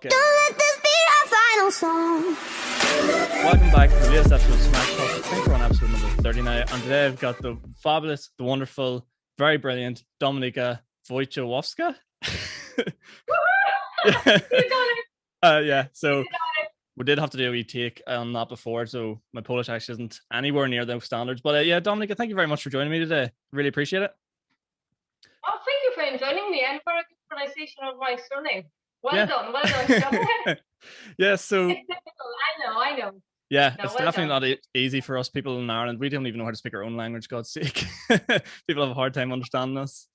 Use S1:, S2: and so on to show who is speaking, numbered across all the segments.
S1: Okay. Don't let this be our final song. Welcome back to the latest episode of Smac. I think we're on episode number 30 now, and today I've got the fabulous, the wonderful, very brilliant Dominika Wojciechowska. Yeah, so we did have to do a wee take on that before, so my Polish actually isn't anywhere near those standards. But yeah, Dominika, thank you very much for joining me today. Really appreciate it.
S2: Oh, thank you for joining me and for a good pronunciation of my surname. Well done.
S1: Yeah, so
S2: it's difficult. I know.
S1: Yeah, no, it's definitely not easy for us people in Ireland. We don't even know how to speak our own language, God's sake. People have a hard time understanding us.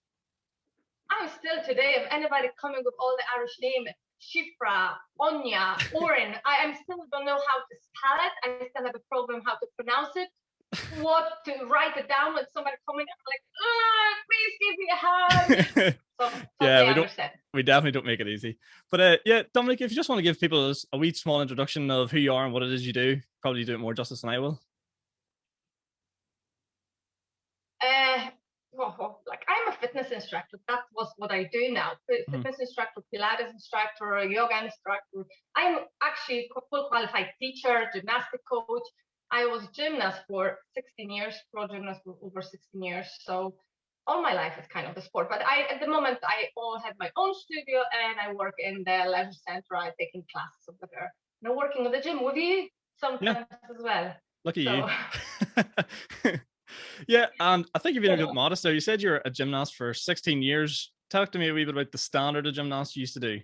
S2: I'm still today, if anybody coming with all the Irish names, Shifra, Onya, Oren, I still don't know how to spell it. I still have a problem how to pronounce it. What to write it down when somebody coming up like, please give me a hug. So, yeah,
S1: we definitely don't make it easy. But yeah, Dominic, if you just want to give people a wee small introduction of who you are and what it is you do, probably do it more justice than I will.
S2: Like I'm a fitness instructor. That was what I do now. Fitness instructor, Pilates instructor, yoga instructor. I'm actually a full qualified teacher, gymnastic coach. I was gymnast for 16 years, pro gymnast for over 16 years. So all my life is kind of the sport. But at the moment, I all have my own studio and I work in the leisure center. I'm taking classes over there. And I'm working in the gym with you sometimes as well.
S1: Look at you. Yeah, and I think you've been a bit modest there. You said you're a gymnast for 16 years. Talk to me a wee bit about the standard of gymnasts you used to do.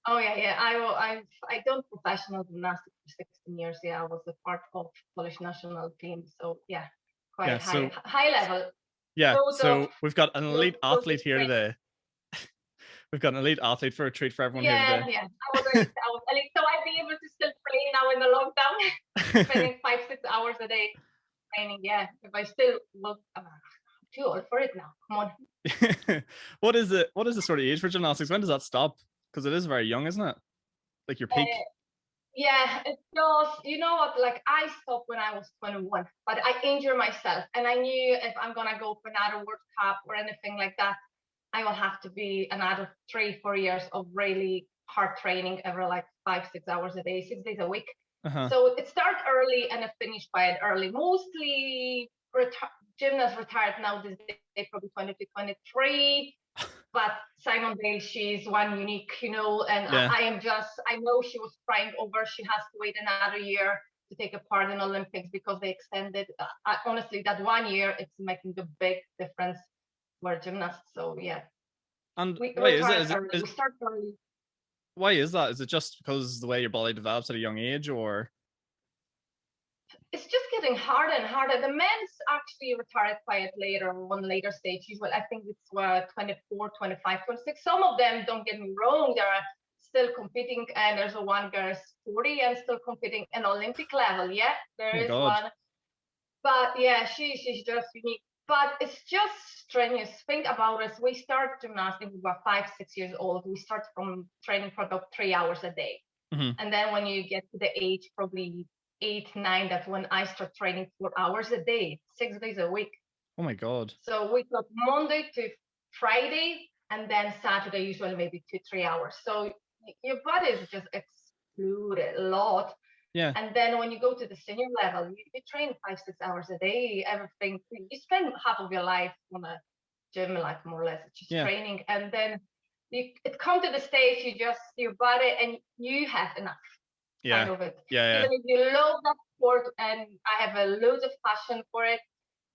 S2: Oh yeah. I done professional gymnastics for 16 years. Yeah, I was a part of Polish national team. So yeah, quite high level.
S1: Yeah, so we've got an elite athlete here today. We've got an elite athlete for a treat for everyone here today.
S2: Yeah. I was elite, so I'd be able to still play now in the lockdown, spending 5-6 hours a day training. Yeah, if I still look, I'm too old for it now. Come
S1: on. What is the sort of age for gymnastics? When does that stop? Because it is very young, isn't it? Like your peak.
S2: Yeah, it does. You know what? Like I stopped when I was 21, but I injured myself, and I knew if I'm gonna go for another World Cup or anything like that, I will have to be another 3-4 years of really hard training, every like 5-6 hours a day, 6 days a week. So it starts early and it finished quite early. Mostly gymnasts retired now this day, probably 22, 23. But Simon Bale, she's one unique, and I know she was crying over, she has to wait another year to take a part in Olympics because they extended. Honestly, that 1 year, it's making a big difference for gymnasts. So yeah.
S1: And
S2: we start early.
S1: Why is that? Is it just because the way your body develops at a young age, or?
S2: It's just getting harder and harder. The men's actually retired quite later, on later stages. Well, I think it's 24, 25, 26. Some of them, don't get me wrong, they're still competing. And there's one girl 40 and still competing in Olympic level. Yeah, there is one. But yeah, she's just unique. But it's just strenuous. Think about it. We start gymnastics when we were 5-6 years old. We start from training for about 3 hours a day. And then when you get to the age, probably 8-9, that's when I start training 4 hours a day, 6 days a week.
S1: Oh my God.
S2: So we got Monday to Friday, and then Saturday usually maybe 2-3 hours. So your body is just exploded a lot.
S1: Yeah.
S2: And then when you go to the senior level, you train 5-6 hours a day, everything. You spend half of your life on a gym, like more or less, just training. And then it comes to the stage, your body, and you have enough. Kind of it. Even if you love that sport, and I have a loads of passion for it,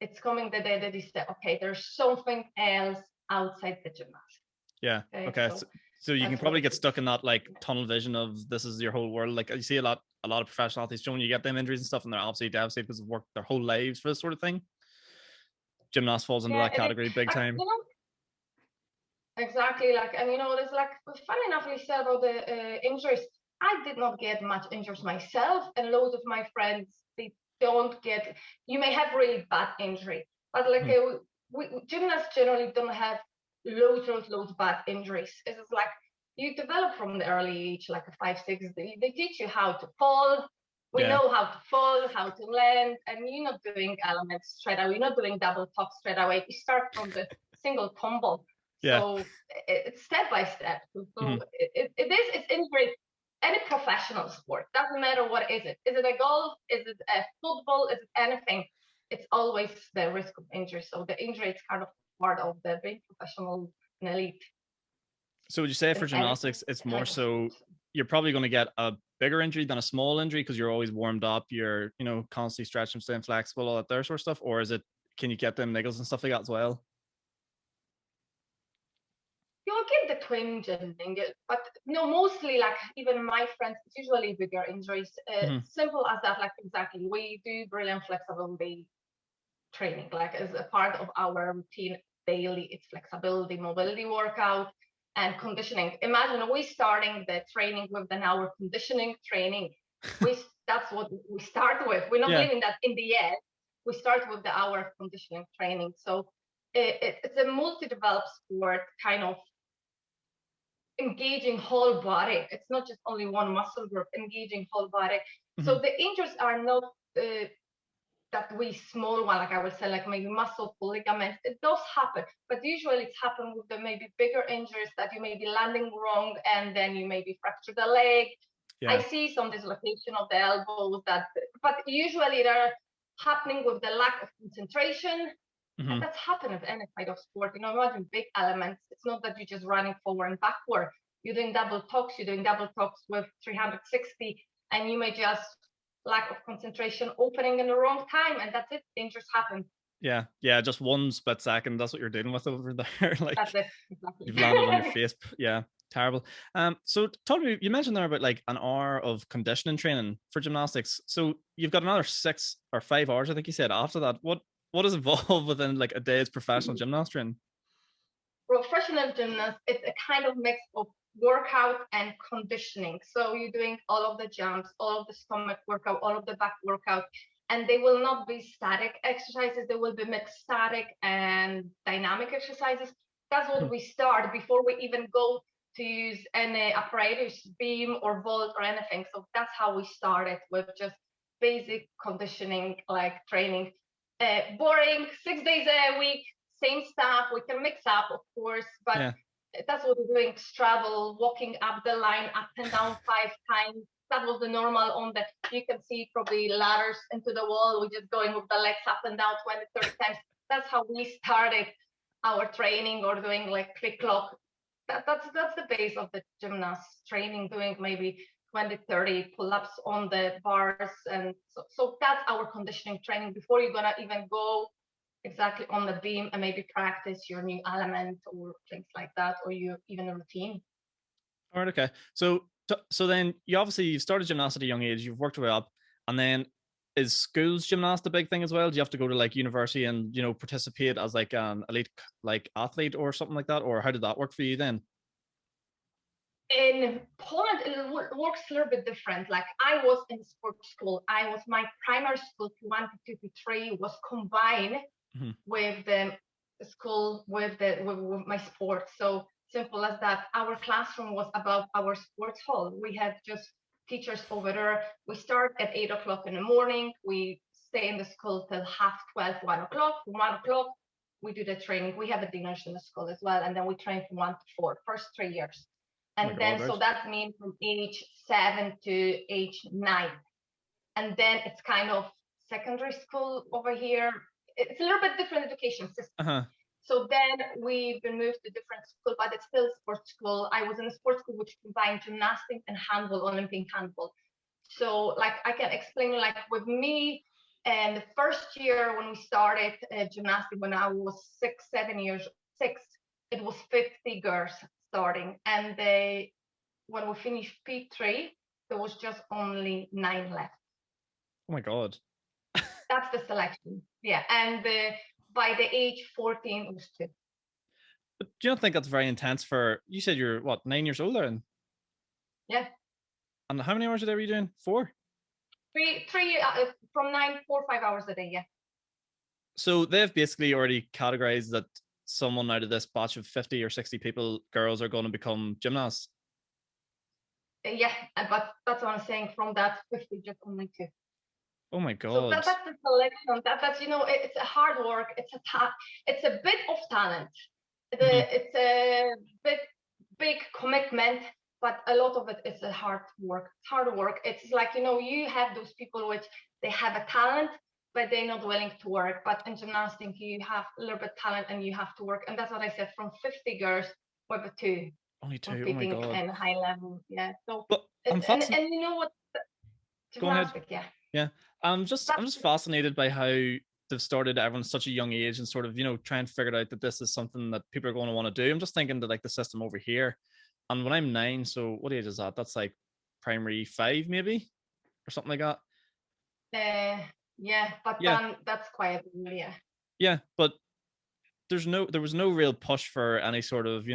S2: it's coming the day that you say, okay, there's something else outside the gymnast.
S1: Yeah. Okay. So you can probably get stuck in that like tunnel vision of this is your whole world. Like you see a lot of professional athletes when you get them injuries and stuff, and they're absolutely devastated because they've worked their whole lives for this sort of thing. Gymnast falls into that category big time.
S2: Exactly. Like, and there's like, funny enough, you said about the injuries. I did not get much injuries myself, and loads of my friends, they don't get. You may have really bad injury, but like gymnasts generally don't have loads of bad injuries. It's like you develop from the early age, like a 5-6. They teach you how to fall. We know how to fall, how to land, and you're not doing elements straight away. You're not doing double top straight away. You start from the single tumble.
S1: Yeah.
S2: So it's step by step. So
S1: Mhm.
S2: it's injury. Any professional sport, doesn't matter what is it. Is it a golf? Is it a football? Is it anything? It's always the risk of injury. So the injury is kind of part of the being professional and elite
S1: So would you say for
S2: in any
S1: gymnastics, it's more
S2: kind of
S1: so
S2: sport.
S1: you're probably going to get a bigger injury than a small injury because you're always warmed up, you're, constantly stretching, staying flexible, all that there sort of stuff? Or is it, can you get them niggles and stuff like that as well?
S2: You'll get the twinge and but no, mostly like even my friends, it's usually bigger injuries.
S1: Mhm.
S2: Simple as that, like exactly. We do brilliant flexibility training, like as a part of our routine daily. It's flexibility, mobility workout, and conditioning. Imagine we starting the training with an hour conditioning training. That's what we start with. We're not
S1: Yeah.
S2: leaving that in the end. We start with the hour of conditioning training. So it's a multi-developed sport, kind of engaging whole body. It's not just only one muscle group, engaging whole body. So
S1: Mhm.
S2: the injuries are not that we small one, like I would say, like maybe muscle pull ligaments. It does happen, but usually it's happen with the maybe bigger injuries that you may be landing wrong and then you maybe fracture the leg. I
S1: Yeah.
S2: see some dislocation of the elbows that, but usually they're happening with the lack of concentration. And
S1: Mhm.
S2: that's happened with any kind of sport. Imagine big elements. It's not that you're just running forward and backward. You're doing double talks with 360, and you may just lack of concentration, opening in the wrong time, and that's it. Injuries happen.
S1: Yeah. Yeah. Just one split second. That's what you're dealing with over there.
S2: That's
S1: Like
S2: it. Exactly.
S1: you've landed on your face. Yeah. Terrible. So talk to me, you mentioned there about like an hour of conditioning training for gymnastics. So you've got another 6 or 5 hours, I think you said, after that. What is involved within like a day's professional gymnast training?
S2: Professional gymnast, it's a kind of mix of workout and conditioning. So you're doing all of the jumps, all of the stomach workout, all of the back workout, and they will not be static exercises. They will be mixed static and dynamic exercises. That's what we start before we even go to use any apparatus, beam or vault or anything. So that's how we started with just basic conditioning, like training. Boring, 6 days a week, same stuff. We can mix up, of course, but
S1: Yeah.
S2: that's what we're doing. Straddle, walking up the line, up and down 5 times. That was the normal on the, you can see probably ladders into the wall. We're just going with the legs up and down 20, 30 times. That's how we started our training, or doing like quick clock. That's the base of the gymnast training, doing maybe 20, 30 pull-ups on the bars. And so that's our conditioning training before you're gonna even go exactly on the beam and maybe practice your new element or things like that, or you even a routine.
S1: All right. Okay. So then you've started gymnastics at a young age. You've worked your way up, and then is schools gymnast a big thing as well? Do you have to go to like university and participate as like an elite like athlete or something like that, or how did that work for you then?
S2: In Poland, it works a little bit different. Like I was in sports school. My primary school, P1, P2, P3 was combined
S1: Mhm.
S2: with the school with my sport. So simple as that. Our classroom was above our sports hall. We had just teachers over there. We start at 8 o'clock in the morning. We stay in the school till half 12, 1 o'clock. From 1 o'clock, we do the training. We have a dinner in the school as well, and then we train from 1 to 4, first 3 years.
S1: Oh my
S2: And
S1: God,
S2: then
S1: right?
S2: so that means from age 7 to age 9. And then it's kind of secondary school over here. It's a little bit different education system.
S1: Uh-huh.
S2: So then we've been moved to different school, but it's still sports school. I was in a sports school which combined gymnastics and handball, Olympic handball. So like I can explain, like with me, and the first year when we started gymnastics, when I was 6, 7 years, six, it was 50 girls starting. And when we finished P3, there was just only 9 left.
S1: Oh my God.
S2: That's the selection. Yeah. And by the age 14, it was 2.
S1: But do you not think that's very intense for, you said you're what, 9 years older,
S2: Yeah.
S1: and how many hours a day were you doing? 4?
S2: Three from 9, 4, 5 hours a day. Yeah.
S1: So they've basically already categorized that someone out of this batch of 50 or 60 people, girls, are going to become gymnasts.
S2: Yeah. But that's what I'm saying. From that 50, just only 2.
S1: Oh my
S2: So
S1: God.
S2: that's the selection. That's it's a hard work. It's a bit of talent. It's a big commitment, but a lot of it is a hard work. It's hard work. It's like, you have those people which they have a talent, but they're not willing to work. But in gymnastics, you have a little bit talent and you have to work. And that's what I said, from 50 girls, with two.
S1: Only two. Oh my
S2: Competing
S1: God.
S2: in high level. Yeah. So,
S1: But I'm
S2: and you know what?
S1: Go ahead.
S2: Yeah.
S1: Yeah. I'm just fascinated by how they've started everyone at such a young age and sort of, try and figure out that this is something that people are going to want to do. I'm just thinking that like the system over here. And when I'm 9, so what age is that? That's like primary 5 maybe or something like that.
S2: Yeah, but then that's quite, yeah.
S1: Yeah, but there was no real push for any sort of,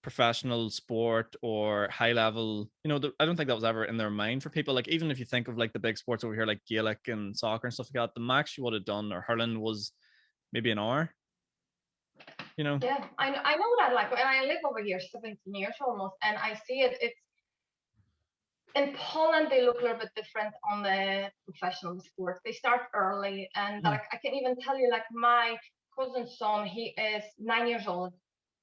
S1: professional sport or high level, I don't think that was ever in their mind for people. Like, even if you think of like the big sports over here, like Gaelic and soccer and stuff like that, the max you would have done, or hurling, was maybe an hour.
S2: Yeah, I know that. Like, when I live over here 17 years almost, and I see it. It's in Poland, they look a little bit different on the professional sports. They start early, and like I can even tell you, like my cousin's son, he is 9 years old,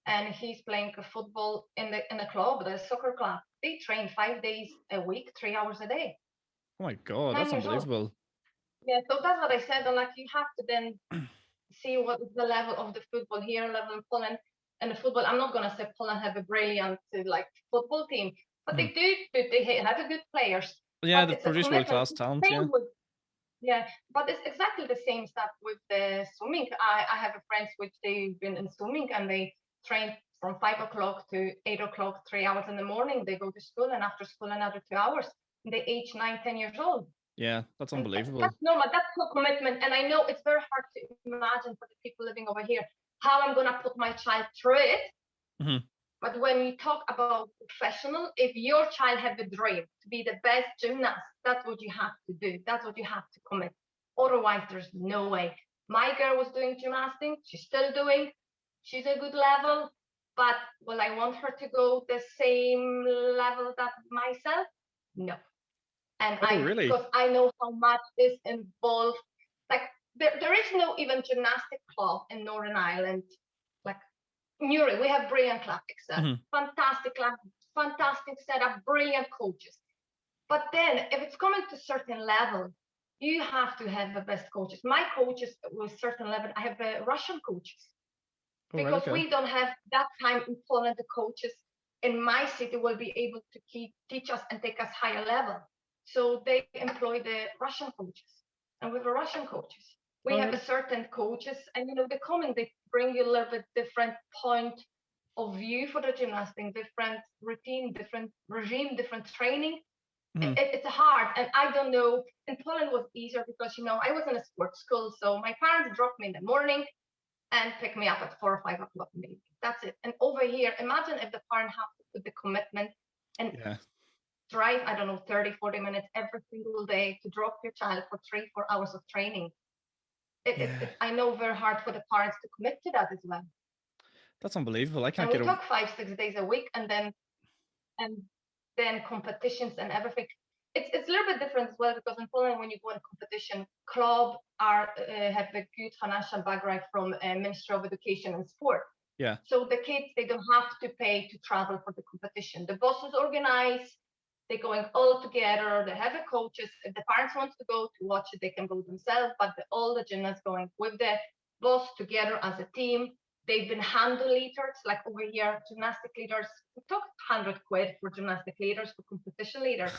S2: and he's playing football in the club, the soccer club. They train 5 days a week, 3 hours a day.
S1: Oh my God, that's unbelievable.
S2: Yeah, so that's what I said. And like, you have to then see what is the level of the football here, level in Poland. And the football, I'm not going to say Poland have a brilliant like football team, but they do. They have a good players.
S1: Yeah, they produce world-class talent.
S2: Yeah, but it's exactly the same stuff with the swimming. I have a friends which they've been in swimming, and they train from 5 o'clock to 8 o'clock, 3 hours in the morning. They go to school, and after school another 2 hours. And they age 9, 10 years old.
S1: Yeah, that's unbelievable.
S2: That's normal. That's no commitment. And I know it's very hard to imagine for the people living over here how I'm going to put my child through it. But when you talk about professional, if your child have a dream to be the best gymnast, that's what you have to do. That's what you have to commit. Otherwise, there's no way. My girl was doing gymnastics. She's still doing. She's a good level. But will I want her to go the same level that myself? No. And
S1: really?
S2: Because I know how much is involved. Like, there is no even gymnastic club in Northern Ireland. Like Newry, we have brilliant club, fantastic club, fantastic setup, brilliant coaches. But then if it's coming to certain level, you have to have the best coaches. My coaches with certain level, I have Russian coaches. Because we don't have that time in Poland. The coaches in my city will be able to teach us and take us higher level. So they employ the Russian coaches. And with the Russian coaches, we have a certain coaches, and they come and they bring you a little bit different point of view for the gymnastics, different routine, different regime, different training. It's hard. And I don't know, in Poland was easier because, I was in a sports school. So my parents dropped me in the morning and picked me up at 4 or 5 o'clock maybe. That's it. And over here, imagine if the parent has to put the commitment and drive, I don't know, 30, 40 minutes every single day to drop your child for 3, 4 hours of training. I know very hard for the parents to commit to that as well.
S1: That's unbelievable. I can't
S2: get over. We talk 5, 6 days a week, and then competitions and everything. It's a little bit different as well, because in Poland, when you go in competition, club have a good financial background from Ministry of Education and Sport.
S1: Yeah.
S2: So the kids, they don't have to pay to travel for the competition. The buses organize. They're going all together. They have the coaches. If the parents want to go to watch it, they can go themselves. But all the gymnasts going with the bus together as a team. They've been handle leaders, like over here, gymnastic leaders. We took 100 quid for gymnastic leaders, for competition leaders.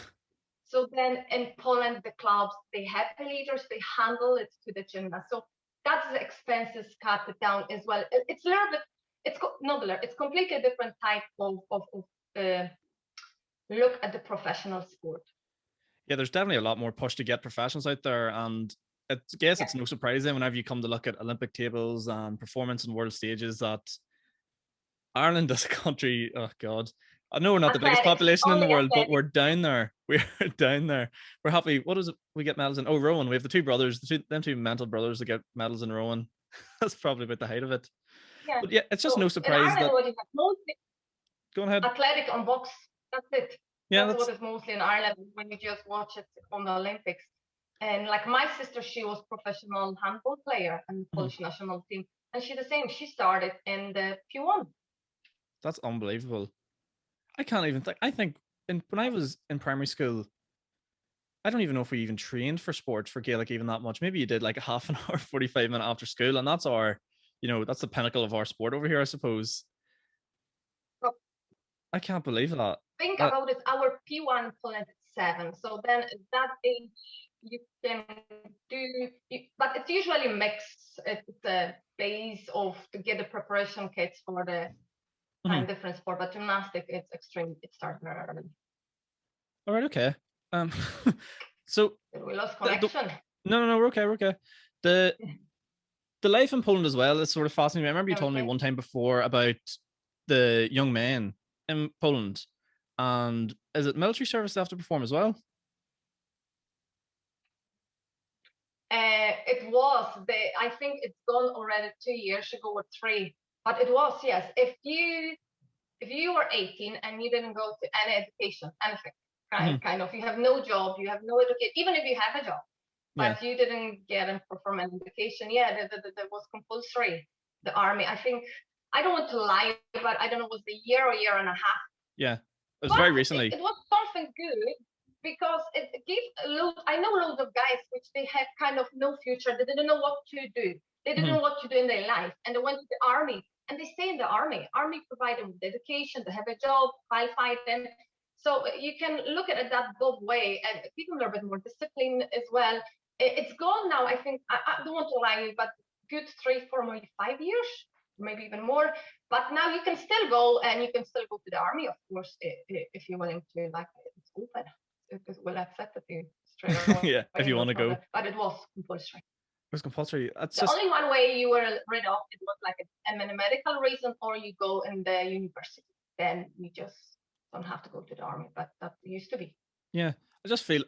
S2: So then in Poland, the clubs, they have the leaders, they handle it to the gymnast. So that's the expenses cut down as well. It's a little bit, it's completely different type of look at the professional sport.
S1: Yeah, there's definitely a lot more push to get professionals out there. And I guess it's no surprise then whenever you come to look at Olympic tables and performance and world stages that Ireland as a country, oh God, I know we're not the biggest population in the world, but we're down there. We're down there. We're happy. What is it? We get medals in? Oh, rowing. We have the two brothers, them two mental brothers that get medals in rowing. That's probably about the height of it.
S2: Yeah.
S1: But yeah, it's just no surprise that. Go ahead.
S2: Athletic on box. That's it.
S1: Yeah,
S2: that's what is mostly in Ireland when you just watch it on the Olympics. And like my sister, she was professional handball player in the Polish national team. And she's the same. She started in the P1.
S1: That's unbelievable. I can't even think. I think when I was in primary school, I don't even know if we even trained for sports for Gaelic even that much. Maybe you did like a half an hour, 45 minute after school, and that's our, that's the pinnacle of our sport over here, I suppose.
S2: So
S1: I can't believe that.
S2: Think about it. Our P1 Poland is 7. So then at that age, you can do, but it's usually mixed. It's a base of to get the preparation kits for the different sport. But gymnastic, it's extreme. It starts very early.
S1: All right. Okay. So
S2: we lost connection.
S1: No, we're okay. The life in Poland as well is sort of fascinating. I remember you told me one time before about the young men in Poland, and is it military service they have to perform as well?
S2: It was. I think it's gone already 2 years ago or 3. But it was, yes. If you were 18 and you didn't go to any education, anything, kind of, you have no job, you have no education, even if you have a job, but you didn't get and perform an education, that was compulsory. The army, I think, I don't want to lie, but I don't know, it was a year or year and a half.
S1: Yeah, it was very recently.
S2: It was something good because it gave I know loads of guys which they had kind of no future. They didn't know what to do. They didn't know what to do in their life, and they went to the army. And they stay in the army. Army provide them with education, they have a job, qualified them. So you can look at it that both way and give them a little bit more discipline as well. It's gone now, I think, I don't want to lie, but good 3, 4, maybe 5 years, maybe even more. But now you can still go and you can still go to the army, of course, if you're willing to, like, it's open. It will accept you straight away.
S1: Yeah, if you want to go.
S2: But it was compulsory.
S1: It was compulsory. That's
S2: the only one way you were rid of it was like a medical reason, or you go in the university. Then you just don't have to go to the army. But that used to be.
S1: Yeah,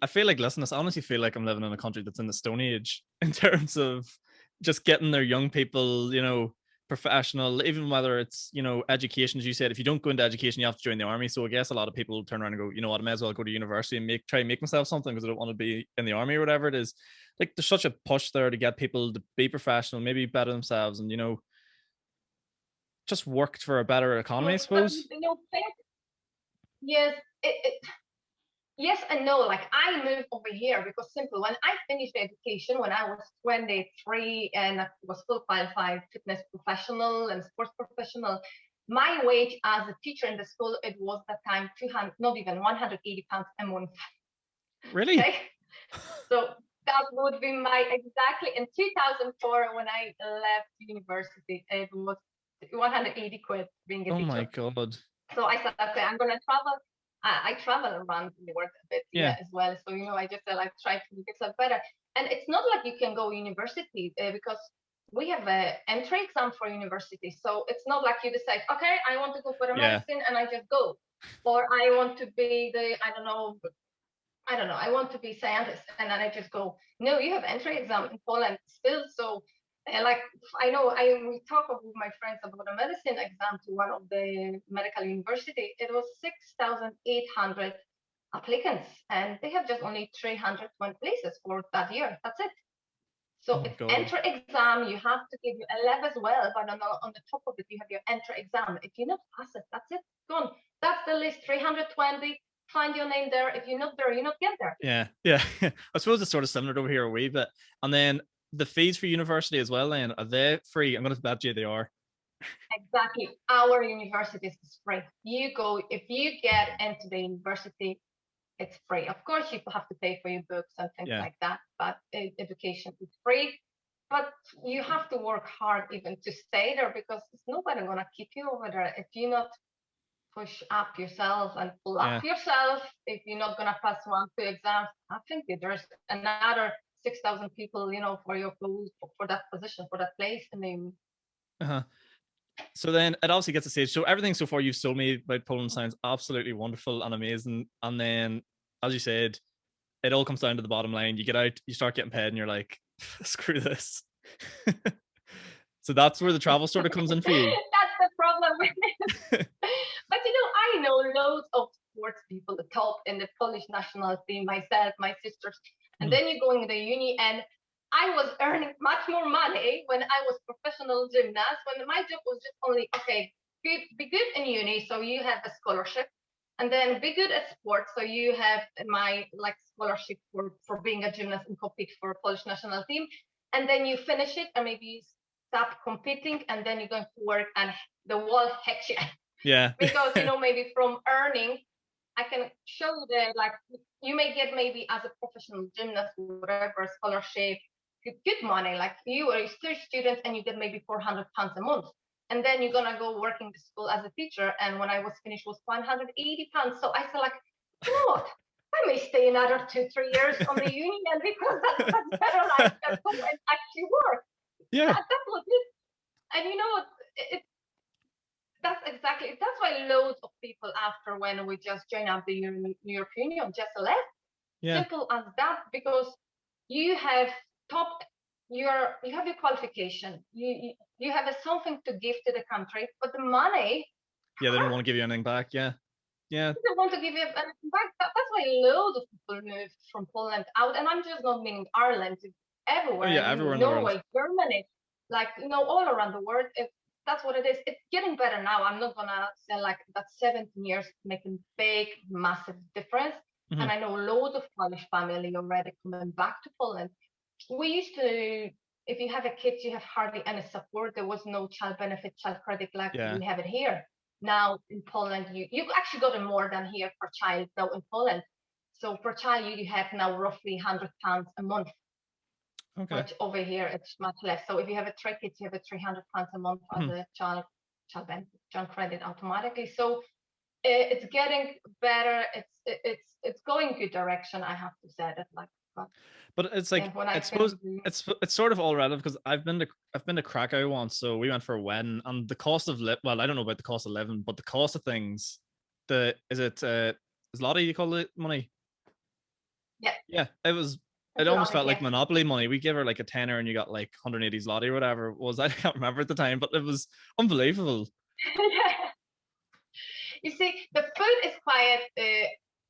S1: I feel like, listen, I honestly feel like I'm living in a country that's in the Stone Age in terms of just getting their young people, professional, even whether it's, education, as you said. If you don't go into education, you have to join the army. So I guess a lot of people turn around and go, you know what, I may as well go to university and try and make myself something because I don't want to be in the army or whatever it is. Like, there's such a push there to get people to be professional, maybe better themselves, and just worked for a better economy, I suppose.
S2: Yes, yes and no. Like, I moved over here because simple. When I finished education when I was 23 and I was full qualified fitness professional and sports professional, my wage as a teacher in the school, it was that time 200, not even 180 pounds a month.
S1: Really?
S2: Okay? So that would be exactly in 2004 when I left university, it was 180 quid being a teacher.
S1: Oh my God.
S2: So I said, okay, I'm going to travel. I travel around the world a bit as well. So, I just try to make it better. And it's not like you can go university because we have an entry exam for university. So it's not like you decide, okay, I want to go for the medicine and I just go. Or I want to be I don't know, I want to be scientist and then I just go. No, you have entry exam in Poland still. So I know we talk with my friends about a medicine exam to one of the medical university. It was 6,800 applicants and they have just only 320 places for that year. That's it. So it's entry exam. You have to give your LF as well, but on the top of it, you have your entry exam. If you not pass it, that's it. Gone. That's the list. 320. Find your name there. If you're not there, you're not get there.
S1: Yeah. I suppose it's sort of similar over here a wee bit. And then the fees for university as well, then, are they free? I'm going to bet you they are.
S2: Exactly. Our university is free. You go, if you get into the university, it's free. Of course, you have to pay for your books and things like that, but education is free. But you have to work hard even to stay there because it's nobody going to keep you over there if you not push up yourself and pull up yourself. If you're not going to pass 1, 2 exams, I think there's another 6,000 people, for your for that position, for that place.
S1: So then it obviously gets to stage. So everything so far you've told me about Poland sounds absolutely wonderful and amazing. And then, as you said, it all comes down to the bottom line. You get out, you start getting paid, and you're like, screw this. So that's where the travel sort of comes in for you.
S2: That's the problem with it. But I know loads of sports people, the top in the Polish national team, myself, my sisters, and then you're going to the uni and I was earning much more money when I was professional gymnast, when my job was just only, okay, good, be good in uni, so you have a scholarship, and then be good at sports, so you have my like scholarship for being a gymnast and compete for a Polish national team, and then you finish it and maybe you stop competing, and then you're going to work and the wall hits you.
S1: Yeah.
S2: Because, you know, maybe from earning, I can show you that like you may get maybe as a professional gymnast, whatever, scholarship, good money. Like you are still student and you get maybe £400 a month. And then you're gonna go working to school as a teacher. And when I was finished was £180. So I said like, you know what? I may stay another 2-3 years on the union because that's better life than go and actually work.
S1: Yeah.
S2: That's what it is. And you know what? That's why loads of people after when we just join up the European Union just left.
S1: Yeah.
S2: Simple as that, because you have you have your qualification, you have something to give to the country, but the money,
S1: Yeah, they don't want to give you anything back. Yeah. Yeah.
S2: they don't want to give you anything back. That's why loads of people moved from Poland out, and I'm just not meaning Ireland, everywhere.
S1: Oh, yeah, everywhere in the
S2: Norway,
S1: world.
S2: Germany, like, you know, all around the world. That's what it is. It's getting better now. I'm not gonna say like that 17 years making big, massive difference.
S1: Mm-hmm.
S2: And I know loads of Polish family already coming back to Poland. We used to, if you have a kid, you have hardly any support. There was no child benefit, child credit like we have it here. Now in Poland, you actually got it more than here per child now in Poland. So per child, you have now roughly £100 a month.
S1: Okay.
S2: Which over here it's much less. So if you have a 3 kids, you have a £300 a month as a child benefit, child credit automatically. So it's getting better. It's going good direction. I have to say that, like.
S1: But it's like, I suppose it's sort of all relative, because I've been to Krakow once, so we went for a wedding, and the cost of well, I don't know about the cost of living, but the cost of things, is zloty you call it money? Yeah, it almost felt like Monopoly money. We gave her like a tenner and you got like 180 zloty or whatever it was. I can't remember at the time, but it was unbelievable.
S2: Yeah. You see, the food is quite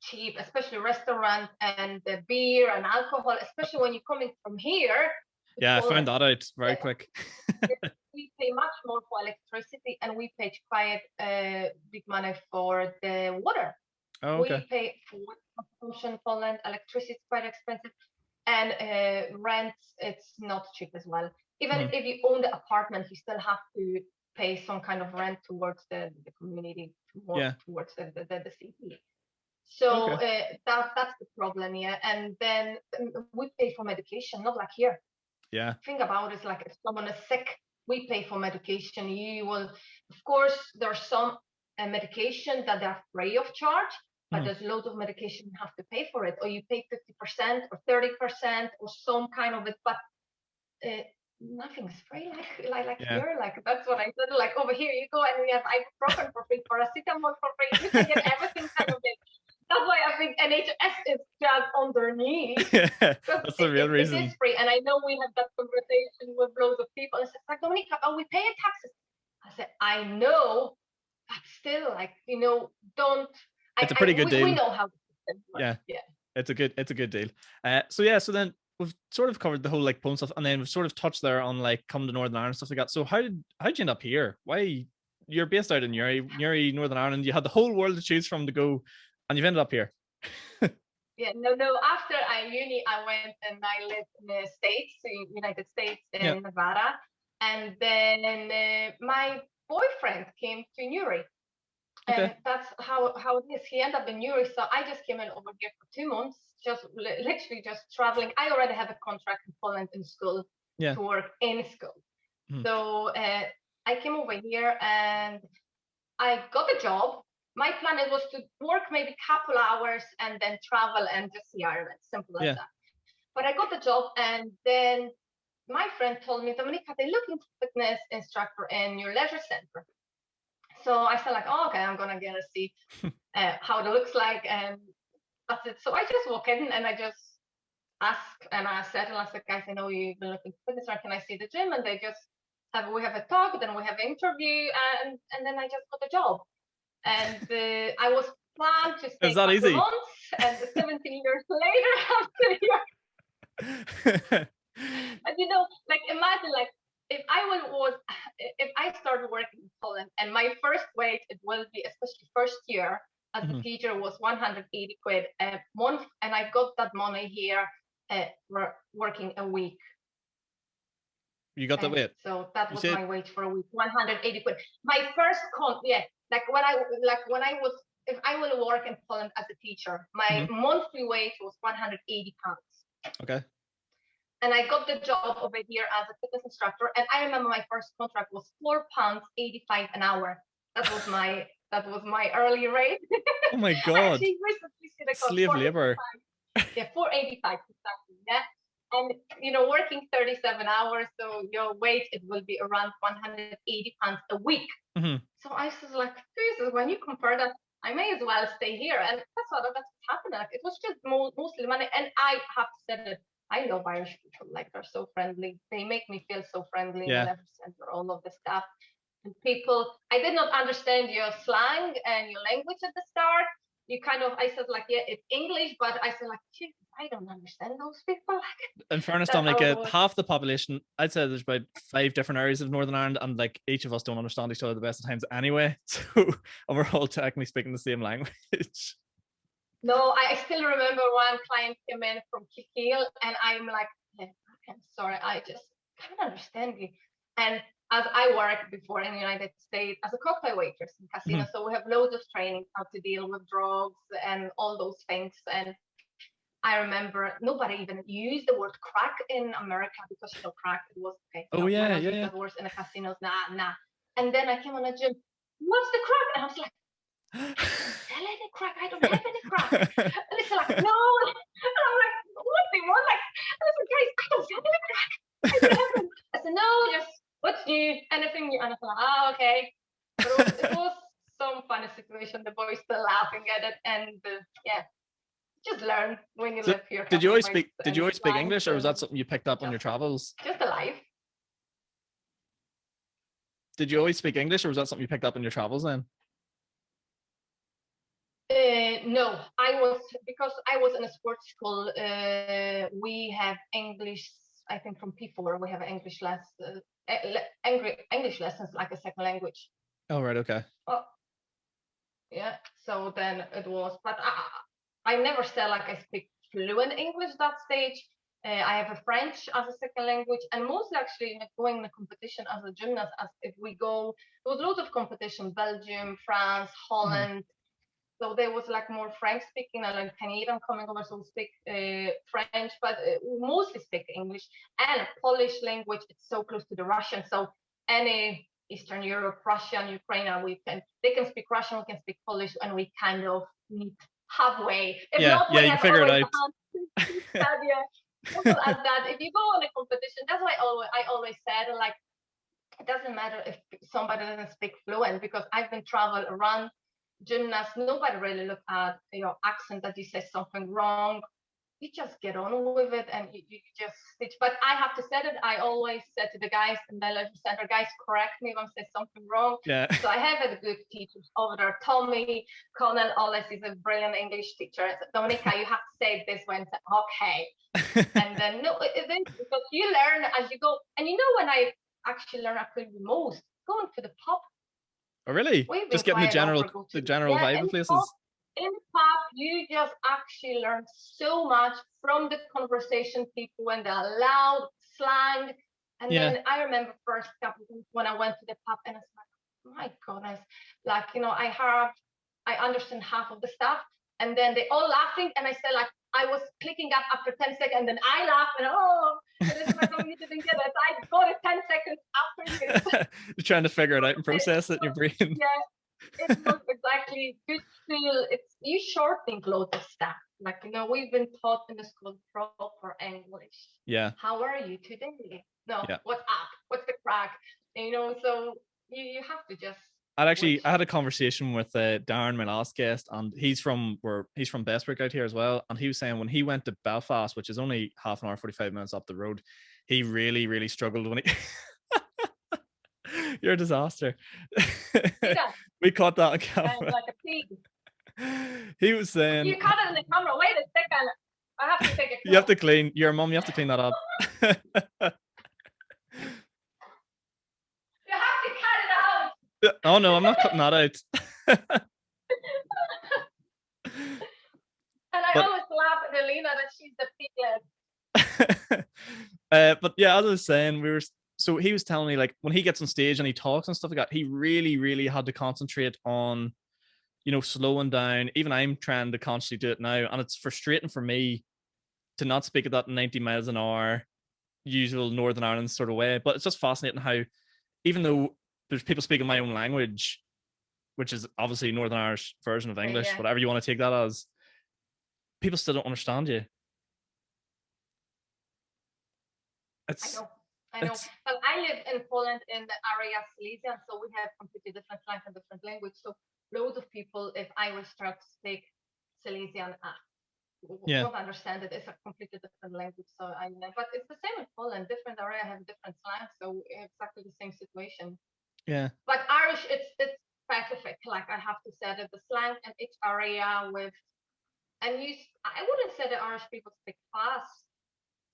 S2: cheap, especially restaurant and the beer and alcohol, especially when you're coming from here.
S1: Yeah, I found that out very quick.
S2: We pay much more for electricity, and we pay quite big money for the water.
S1: Oh, okay.
S2: We pay for consumption in Poland. Electricity is quite expensive, and rent, it's not cheap as well. Even if you own the apartment, you still have to pay some kind of rent towards the community, towards the city. So that's the problem, and then we pay for medication, not like here.
S1: Yeah.
S2: Think about it, like if someone is sick, we pay for medication. You will, of course, there's some medication that are free of charge, but there's loads of medication you have to pay for it, or you pay 50% or 30% or some kind of it, but nothing's free like here. Like that's what I said. Like over here, you go and we have ibuprofen for free, paracetamol for free. You can get everything kind of it. That's why I think NHS is just underneath.
S1: That's the real reason.
S2: It is free, and I know we have that conversation with loads of people. It's like, Dominika, we pay taxes. I said, I know, but still, like, you know, don't.
S1: It's a pretty good deal.
S2: We know how.
S1: Yeah. It's a good deal. So then we've sort of covered the whole like Poland stuff, and then we've sort of touched there on like come to Northern Ireland stuff like that. So how'd you end up here? Why you're based out in Newry, Northern Ireland? You had the whole world to choose from to go, and you've ended up here.
S2: No. After uni, I went and I lived in the States, United States, in Nevada, and then my boyfriend came to Newry. And that's how it is. He ended up in Newry, so I just came in over here for 2 months, just literally just traveling. I already have a contract in Poland in school to work in school. So I came over here and I got a job. My plan was to work maybe a couple hours and then travel and just see Ireland, simple as that. But I got the job, and then my friend told me, Dominika, they're looking for fitness instructor in your leisure center. So I said like, oh, okay, I'm gonna get to see how it looks like, and that's it. So I just walk in and I just ask, and I said, guys, I know you've been looking for fitness, can I see the gym? And they just we have a talk, then we have an interview, and then I just got a job. And I was planned to stay for months, and 17 years later, I'm still here. And like imagine like if I started working in Poland and my first wage, it will be, especially first year as a teacher, was 180 quid a month, and I got that money here working a week.
S1: You got that weight?
S2: So that was my wage for a week, 180 quid. My first like when I was, if I will work in Poland as a teacher, my monthly wage was 180 pounds.
S1: Okay.
S2: And I got the job over here as a fitness instructor. And I remember my first contract was £4.85 an hour. That was my early rate.
S1: Oh my God. Slave labor.
S2: Yeah, 485 exactly. Yeah. And working 37 hours, so your wage, it will be around 180 pounds a week. So I was like, Jesus, when you compare that, I may as well stay here. And that's what happened. Like, it was just mostly money. And I have to say that I love Irish people. Like, they're so friendly. They make me feel so friendly in every center, all of the stuff. And people, I did not understand your slang and your language at the start. I said like, yeah, it's English, but I said like, Jesus, I don't understand those people.
S1: In fairness, Dominika, half the population, I'd say there's about 5 different areas of Northern Ireland, and like each of us don't understand each other the best of times anyway. So, and we're all technically speaking the same language.
S2: No, I still remember one client came in from Kilkeel, and I'm like, hey, I'm sorry, I just can't understand you. And as I worked before in the United States as a cocktail waitress in casinos, so we have loads of training how to deal with drugs and all those things. And I remember nobody even used the word crack in America because crack, it was okay.
S1: Oh yeah.
S2: That words in the casinos, nah. And then I came on a gym, what's the crack? And I was like, tell any crack, I don't have any crack. And it's like, no. And I'm like, what they want? Like, I was like, guys, I don't have any crack. I said, no, just what's new? Anything new? And I was like, okay. But it was some funny situation. The boys still laughing at it, and just learn when you live here.
S1: Did you always speak English, or was that something you picked up on your travels?
S2: Just alive.
S1: Did you always speak English, or was that something you picked up in your travels then?
S2: No, because I was in a sports school. We have English, I think from P4, we have English English lessons like a second language.
S1: Oh, right. Okay.
S2: Oh, yeah. So then it was, but I never said like I speak fluent English at that stage. I have a French as a second language, and mostly actually going in a competition as a gymnast. As if we go, there was loads of competition: Belgium, France, Holland. So there was like more French speaking, and like Canadian coming over, so we speak French, but we mostly speak English and Polish language. It's so close to the Russian, so any Eastern Europe, Russian, Ukrainian, they can speak Russian, we can speak Polish, and we kind of meet halfway. If not,
S1: you figure it out.
S2: Simple as that. If you go on a competition, that's why I always said, like, it doesn't matter if somebody doesn't speak fluent, because I've been travel around gymnasts, nobody really look at your accent that you say something wrong. You just get on with it and you just stitch. But I have to say that I always said to the guys in the leisure center, guys, correct me if I say something wrong.
S1: Yeah.
S2: So I have a good teachers over there. Tommy Connell always is a brilliant English teacher. Dominika, you have to say it this way, and say, okay. And then because you learn as you go. And when I actually learn actually the most, going to the pub.
S1: Oh, really? Just getting the general vibe of places.
S2: In the pub, you just actually learn so much from the conversation people when they're loud, slang. And then I remember first couple of times when I went to the pub, and I was like, my goodness, like, I understand half of the stuff. And then they all laughing, and I said, like, I was clicking up after 10 seconds, and then I laugh, and this is like, you didn't get it. I got it 10 seconds after you.
S1: You're trying to figure it out and process it in your brain.
S2: Yeah, it's not exactly good feel. You shorten loads of stuff. Like, we've been taught in the school proper English.
S1: Yeah.
S2: How are you today? No, what's up? What's the crack? So you have to just. I
S1: had a conversation with Darren, my last guest, and he's from Bestwick out here as well. And he was saying when he went to Belfast, which is only half an hour, 45 minutes up the road, he really, really struggled when he. You're a disaster.
S2: Yeah.
S1: We caught that on camera.
S2: Like a pig.
S1: He was saying.
S2: You caught it on the camera. Wait a second. I have to take it.
S1: You have to clean your mum. You have to clean that up.
S2: You have to cut it out.
S1: Oh no, I'm not cutting that out.
S2: And I always laugh at Alina that she's the piglet.
S1: But yeah, as I was saying, so he was telling me, like, when he gets on stage and he talks and stuff like that, he really, really had to concentrate on, you know, slowing down. Even I'm trying to constantly do it now, and it's frustrating for me to not speak at that 90 miles an hour usual Northern Ireland sort of way. But it's just fascinating how, even though there's people speaking my own language, which is obviously Northern Irish version of English, whatever you want to take that as, people still don't understand you.
S2: I know. Well, I live in Poland in the area Silesia, so we have completely different slang and different language. So loads of people, if I will start to speak Silesian, won't understand it. It's a completely different language. So but it's the same in Poland. Different area have different slang, so exactly the same situation.
S1: Yeah.
S2: But Irish, it's specific. Like I have to say that the slang in each area I wouldn't say that Irish people speak fast.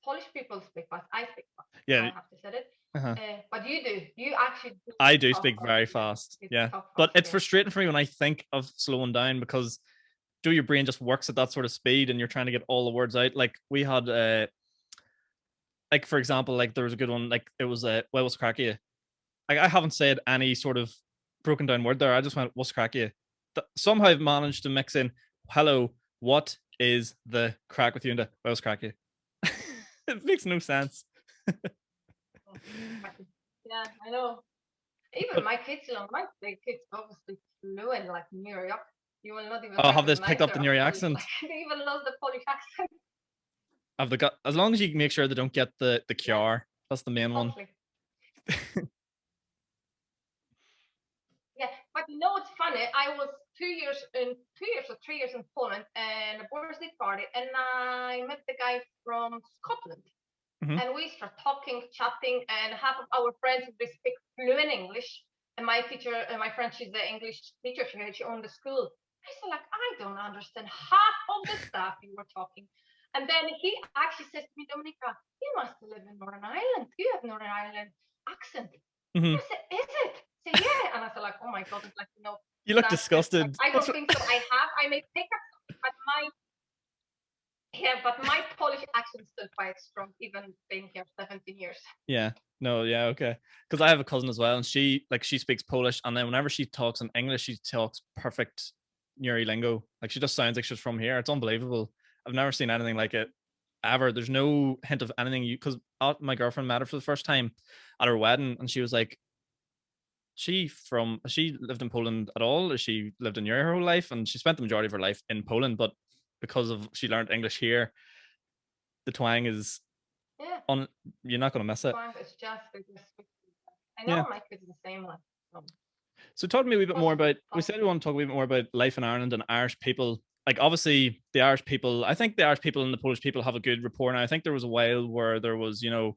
S2: Polish people speak fast. I speak fast.
S1: Yeah.
S2: I have to say it. But you do. You actually do.
S1: I do speak very fast. Yeah. But it's frustrating for me when I think of slowing down, because your brain just works at that sort of speed and you're trying to get all the words out. Like we had like for example, like there was a good one, like it was well, what's crack you? I haven't said any sort of broken down word there. I just went, what's crack you? Somehow I've managed to mix in, hello, what is the crack with you? And what's crack you? It makes no sense.
S2: Yeah, I know. Even my kids obviously fluent like New York. You will not even.
S1: Oh, have this picked up the New York accent?
S2: Like, they even lost the Polish accent.
S1: Have they got? As long as you make sure they don't get the cure, that's the main one.
S2: Yeah, but you know what's funny? I was 2 years or 3 years in Poland and a birthday party, and I met the guy from Scotland. And we start talking, chatting, and half of our friends, they speak fluent English. And my teacher, my friend, she's the English teacher. She owned the school. I said, like, I don't understand half of the stuff you were talking. And then he actually says to me, Dominika, you must live in Northern Ireland. You have Northern Ireland accent. I said, is it? I said, yeah. And I said, like, oh my God, it's like, you know.
S1: You look disgusted.
S2: Like, I don't think so. I may pick up, but my Polish accent is still quite strong, even being here 17 years.
S1: Yeah. No, yeah, okay. Because I have a cousin as well, and she speaks Polish, and then whenever she talks in English, she talks perfect Nuri lingo. Like, she just sounds like she's from here. It's unbelievable. I've never seen anything like it ever. There's no hint of anything. Because my girlfriend met her for the first time at her wedding, and she was like, has she lived in Poland at all? Has she lived in Europe her whole life? And she spent the majority of her life in Poland, but because she learned English here, the twang is you're not going to miss it.
S2: It's just I know my kids are the same one.
S1: So talk to me a wee bit more about, we said we want to talk a wee bit more about life in Ireland and Irish people. Like, obviously the Irish people, I think the Irish people and the Polish people have a good rapport now. I think there was a while where there was, you know,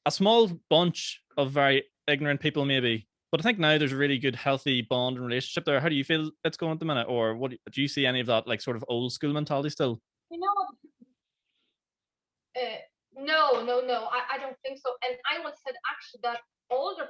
S1: a small bunch of very ignorant people maybe, but I think now there's a really good, healthy bond and relationship there. How do you feel it's going at the minute? Or what do you see any of that, like, sort of old school mentality still?
S2: You know, no, I don't think so. And I would say actually that older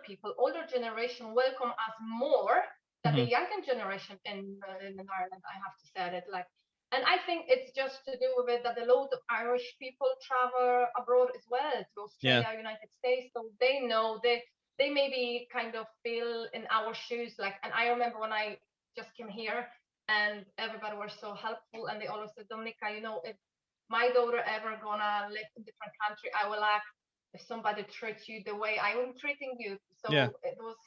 S2: generation welcome us more than the younger generation in Ireland. I have to say it, like, and I think it's just to do with it that a lot of Irish people travel abroad as well to Australia, United States, so they know they maybe kind of feel in our shoes, like. And I remember when I just came here and everybody was so helpful, and they always said, Dominika, you know, if my daughter ever gonna live in a different country, I will act if somebody treats you the way I am treating you. So it was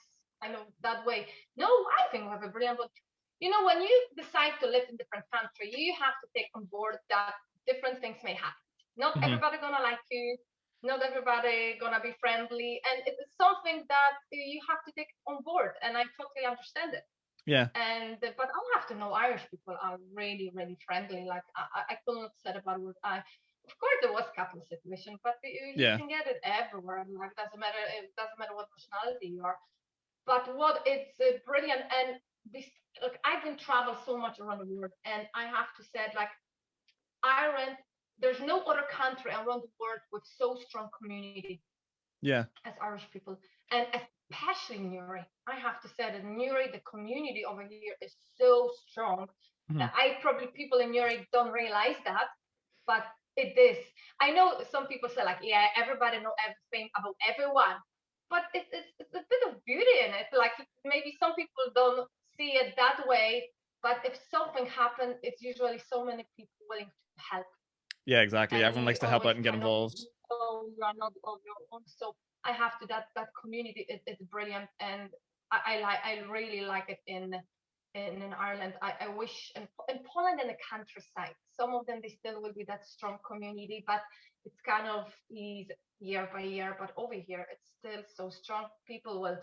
S2: kind of that way. No, I think we have a brilliant, but you know, when you decide to live in a different country, you have to take on board that different things may happen. Not everybody gonna like you. Not everybody gonna be friendly, and it's something that you have to take on board. And I totally understand it.
S1: Yeah.
S2: But I have to know Irish people are really, really friendly. Like I couldn't say about what of course there was a couple of situations, but you can get it everywhere. Like it doesn't matter what nationality you are. But what it's brilliant, and look, I've been traveled so much around the world, and I have to say, like, Ireland, there's no other country around the world with so strong community as Irish people, and especially Newry. I have to say that Newry, the community over here is so strong. I probably people in Newry don't realize that, but it is. I know some people say like, yeah, everybody know everything about everyone, but it's a bit of beauty in it. Like maybe some people don't see it that way, but if something happens, it's usually so many people willing to help.
S1: Yeah, exactly.
S2: And
S1: Everyone likes to help out and get involved.
S2: You are not on your own. So I have to that community is brilliant, and I really like it in Ireland. I wish in Poland and the countryside, some of them they still will be that strong community, but it's kind of ease year by year. But over here, it's still so strong. People will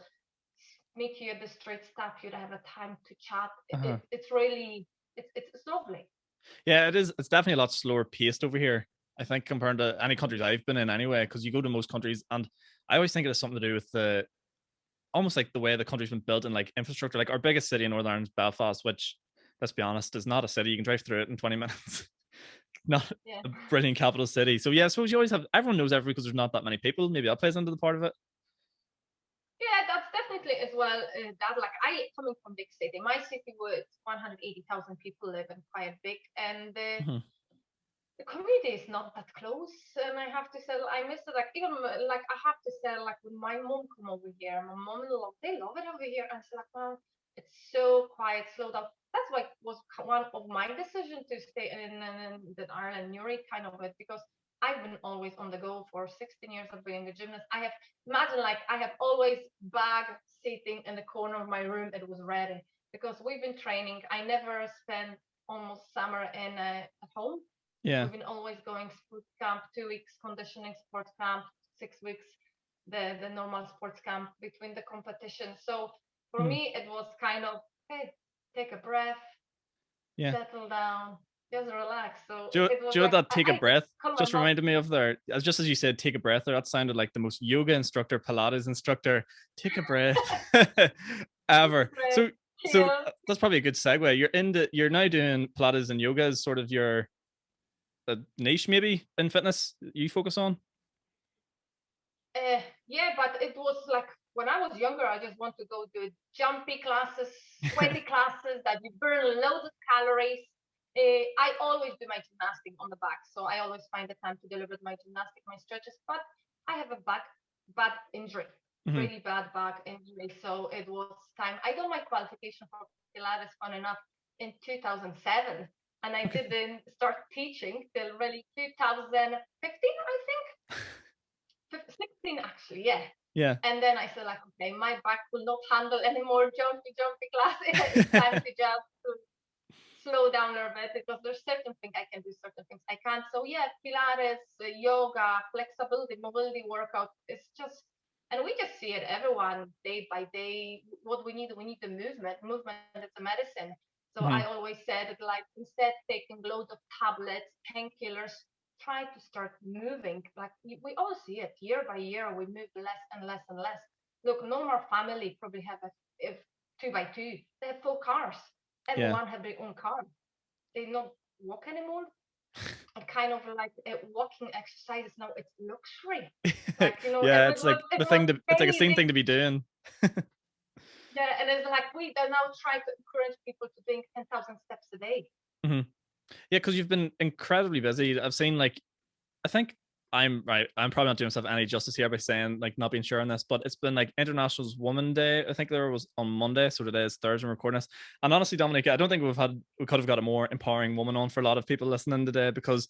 S2: meet you at the street, stop you to have a time to chat. It's really it's lovely.
S1: Yeah, it is. It's definitely a lot slower paced over here, I think, compared to any countries I've been in anyway, because you go to most countries, and I always think it has something to do with the almost like the way the country's been built and like infrastructure. Like our biggest city in Northern Ireland is Belfast, which, let's be honest, is not a city. You can drive through it in 20 minutes. Not a brilliant capital city. So yeah, I suppose you always have, everyone knows everyone because there's not that many people. Maybe that plays into the part of it.
S2: Yeah, that's definitely as well. That like I coming from big city, my city was 180,000 people live and quite big, and the community is not that close. And I have to say, I miss it. Like even like I have to say, like when my mom come over here, my mom they love it over here, and it's like, well, it's so quiet, slow down. That's why it was one of my decisions to stay in Ireland, Newry, kind of it, because I've been always on the go for 16 years of being a gymnast. I have imagine like I have always bag sitting in the corner of my room. It was ready because we've been training. I never spent almost summer in at home.
S1: Yeah,
S2: we've been always going sports camp, 2 weeks conditioning sports camp, 6 weeks the normal sports camp between the competitions. So for me, it was kind of hey, take a breath, settle down, just relax. So
S1: do
S2: it was
S1: you know
S2: like
S1: that take a breath just reminded me of there, as just as you said, take a breath there, that sounded like the most yoga instructor, Pilates instructor, take a breath ever. So that's probably a good segue. You're now doing Pilates and yoga as sort of your niche maybe in fitness you focus on.
S2: Yeah, but it was like when I was younger, I just want to go to jumpy classes, sweaty classes that you burn loads of calories. I always do my gymnastics on the back, so I always find the time to deliver my gymnastics, my stretches. But I have a bad injury, really bad back injury. So it was time. I got my qualification for Pilates, fun enough, in 2007, and I didn't start teaching till really 2015, I think. 16 actually, yeah. And then I said like, okay, my back will not handle any more jumpy classes. It's time to just slow down a little bit because there's certain things I can do, certain things I can't. So yeah, Pilates, yoga, flexibility, mobility workout. It's just, and we just see it everyone day by day. What we need the movement. Movement is a medicine. So I always said it like instead taking loads of tablets, painkillers, try to start moving. Like we all see it year by year, we move less and less and less. Look, normal family probably have if 2x2, they have 4 cars. Everyone have their own car. They don't walk anymore. And kind of like walking exercises now, it's luxury. Like,
S1: yeah, it's like it's like a same thing to be doing.
S2: Yeah, and it's like we are now trying to encourage people to doing 10,000 steps a day.
S1: Yeah, because you've been incredibly busy. I've seen like, I think I'm probably not doing myself any justice here by saying like not being sure on this, but it's been like International Women's Day. I think there was on Monday, so today is Thursday. I'm recording this, and honestly, Dominika, I don't think we could have got a more empowering woman on for a lot of people listening today, because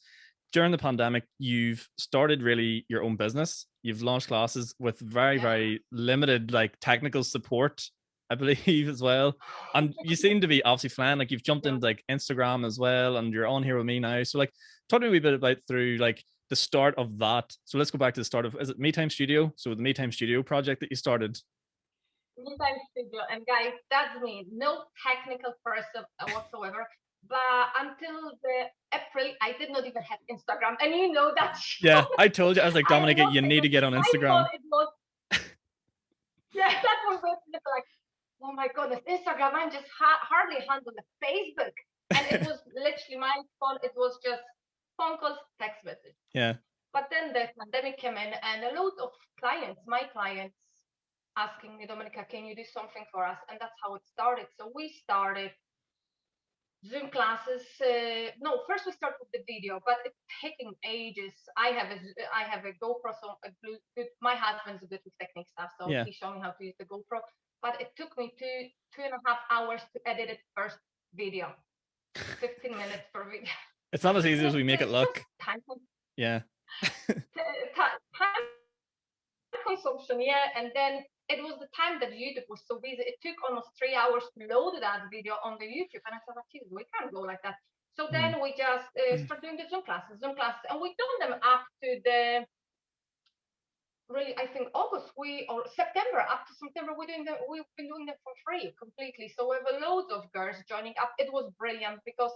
S1: during the pandemic, you've started really your own business. You've launched classes with very limited like technical support, I believe, as well. And you seem to be obviously flying. Like you've jumped into like Instagram as well, and you're on here with me now. So like, talk to me a wee bit about through like the start of that. So let's go back to the start of, is it Me Time Studio? So the Me Time Studio project that you started.
S2: Me Time Studio, and guys, that's me. No technical person whatsoever. But until the April, I did not even have Instagram, and you know that.
S1: Yeah, I told you. I was like, Dominika, you need to get on Instagram.
S2: Yeah, that was like oh my goodness, Instagram, I'm just hardly handling the Facebook. And it was literally my phone. It was just phone calls, text message.
S1: Yeah.
S2: But then the pandemic came in, and a lot of clients, my clients, asking me, Dominika, can you do something for us? And that's how it started. So we started Zoom classes. No, first we start with the video, but it's taking ages. I have a GoPro, so my husband's good with technique stuff, so he showed me how to use the GoPro. But it took me two and a half hours to edit it first video, 15 minutes per video.
S1: It's not as easy as we make it look.
S2: Time consumption, and then it was the time that YouTube was so busy. It took almost 3 hours to load that video on the YouTube, and I thought, Jesus, we can't go like that. So then we just start doing the Zoom classes, and we've done them up to the really, I think September, up to September. We've been doing them for free completely. So we have loads of girls joining up. It was brilliant because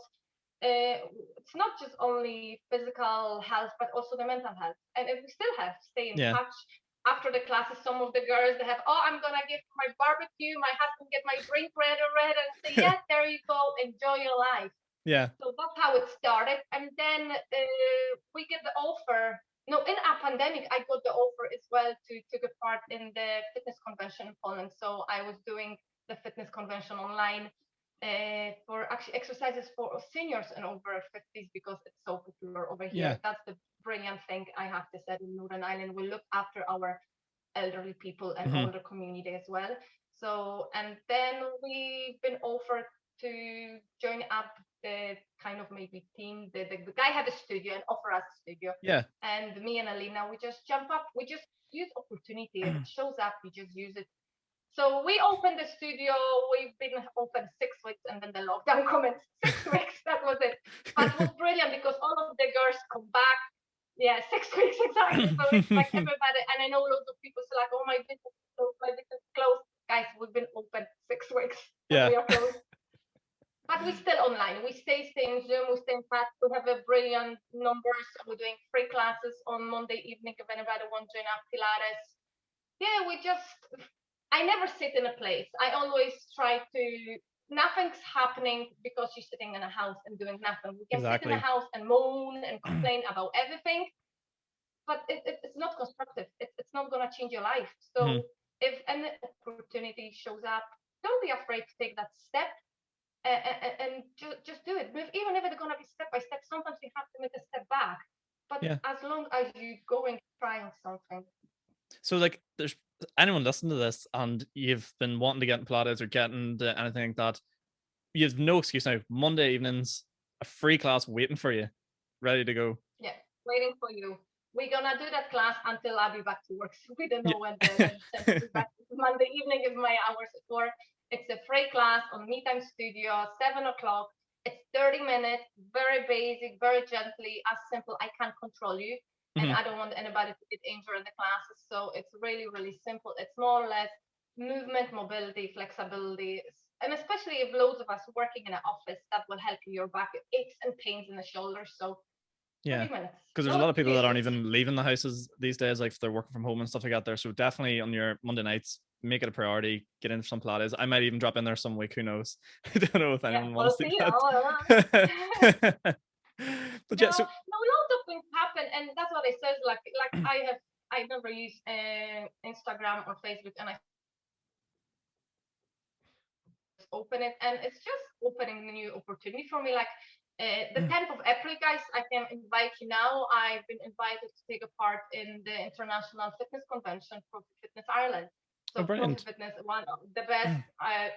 S2: it's not just only physical health, but also the mental health. And if we still have stay in touch after the classes, some of the girls, they have, I'm gonna give my barbecue, my husband get my drink ready, and say, yes, there you go, enjoy your life.
S1: Yeah.
S2: So that's how it started. And then we get the offer. No, in our pandemic, I got the offer as well to take a part in the fitness convention in Poland. So I was doing the fitness convention online for actually exercises for seniors and over 50s, because it's so popular over here. That's the brilliant thing, I have to say, in Northern Ireland. We look after our elderly people and older community as well. So, and then we've been offered to join up the kind of maybe team. The guy had a studio and offer us a studio.
S1: Yeah.
S2: And me and Alina, we just jump up. We just use opportunity. If it shows up, we just use it. So we opened the studio. We've been open 6 weeks, and then the lockdown commenced. 6 weeks, that was it. But it was brilliant because all of the girls come back. Yeah, 6 weeks exactly. So it's like everybody, and I know loads of people say like, oh, my business is closed, my business is closed. Guys, we've been open 6 weeks. And we are closed. But we're still online. We stay in Zoom. We stay in touch. We have a brilliant numbers. We're doing free classes on Monday evening if anybody wants to join up Pilates. Yeah, I never sit in a place. I always try to, nothing's happening because you're sitting in a house and doing nothing. We can sit in a house and moan and complain about everything, but it's not constructive. It's not going to change your life. So if an opportunity shows up, don't be afraid to take that step. And just do it. Even if it's going to be step by step, sometimes you have to make a step back. But as long as you're going, trying something.
S1: So like, there's anyone listening to this and you've been wanting to get in Pilates or getting into anything like that, you have no excuse now. Monday evenings, a free class waiting for you, ready to go.
S2: Yeah, waiting for you. We're going to do that class until I'll be back to work. So we don't know when the back. Monday evening is my hours at work. It's a free class on Me Time Studio, 7 o'clock. It's 30 minutes, very basic, very gently, as simple. I can't control you, and I don't want anybody to get injured in the classes. So it's really, really simple. It's more or less movement, mobility, flexibility, and especially if loads of us working in an office, that will help your back. It aches and pains in the shoulders. So
S1: because there's a lot of people that aren't even leaving the houses these days, like if they're working from home and stuff like that there. So definitely on your Monday nights, make it a priority, get in some Pilates. I might even drop in there some week, who knows. I don't know if anyone wants to do that. But yeah, so
S2: loads of things happen, and that's what I said. Like I never use Instagram or Facebook, and I open it, and it's just opening a new opportunity for me. Like the 10th of April, guys, I can invite you now. I've been invited to take a part in the International Fitness Convention for Fitness Ireland. So
S1: brilliant.
S2: Fitness, one of the best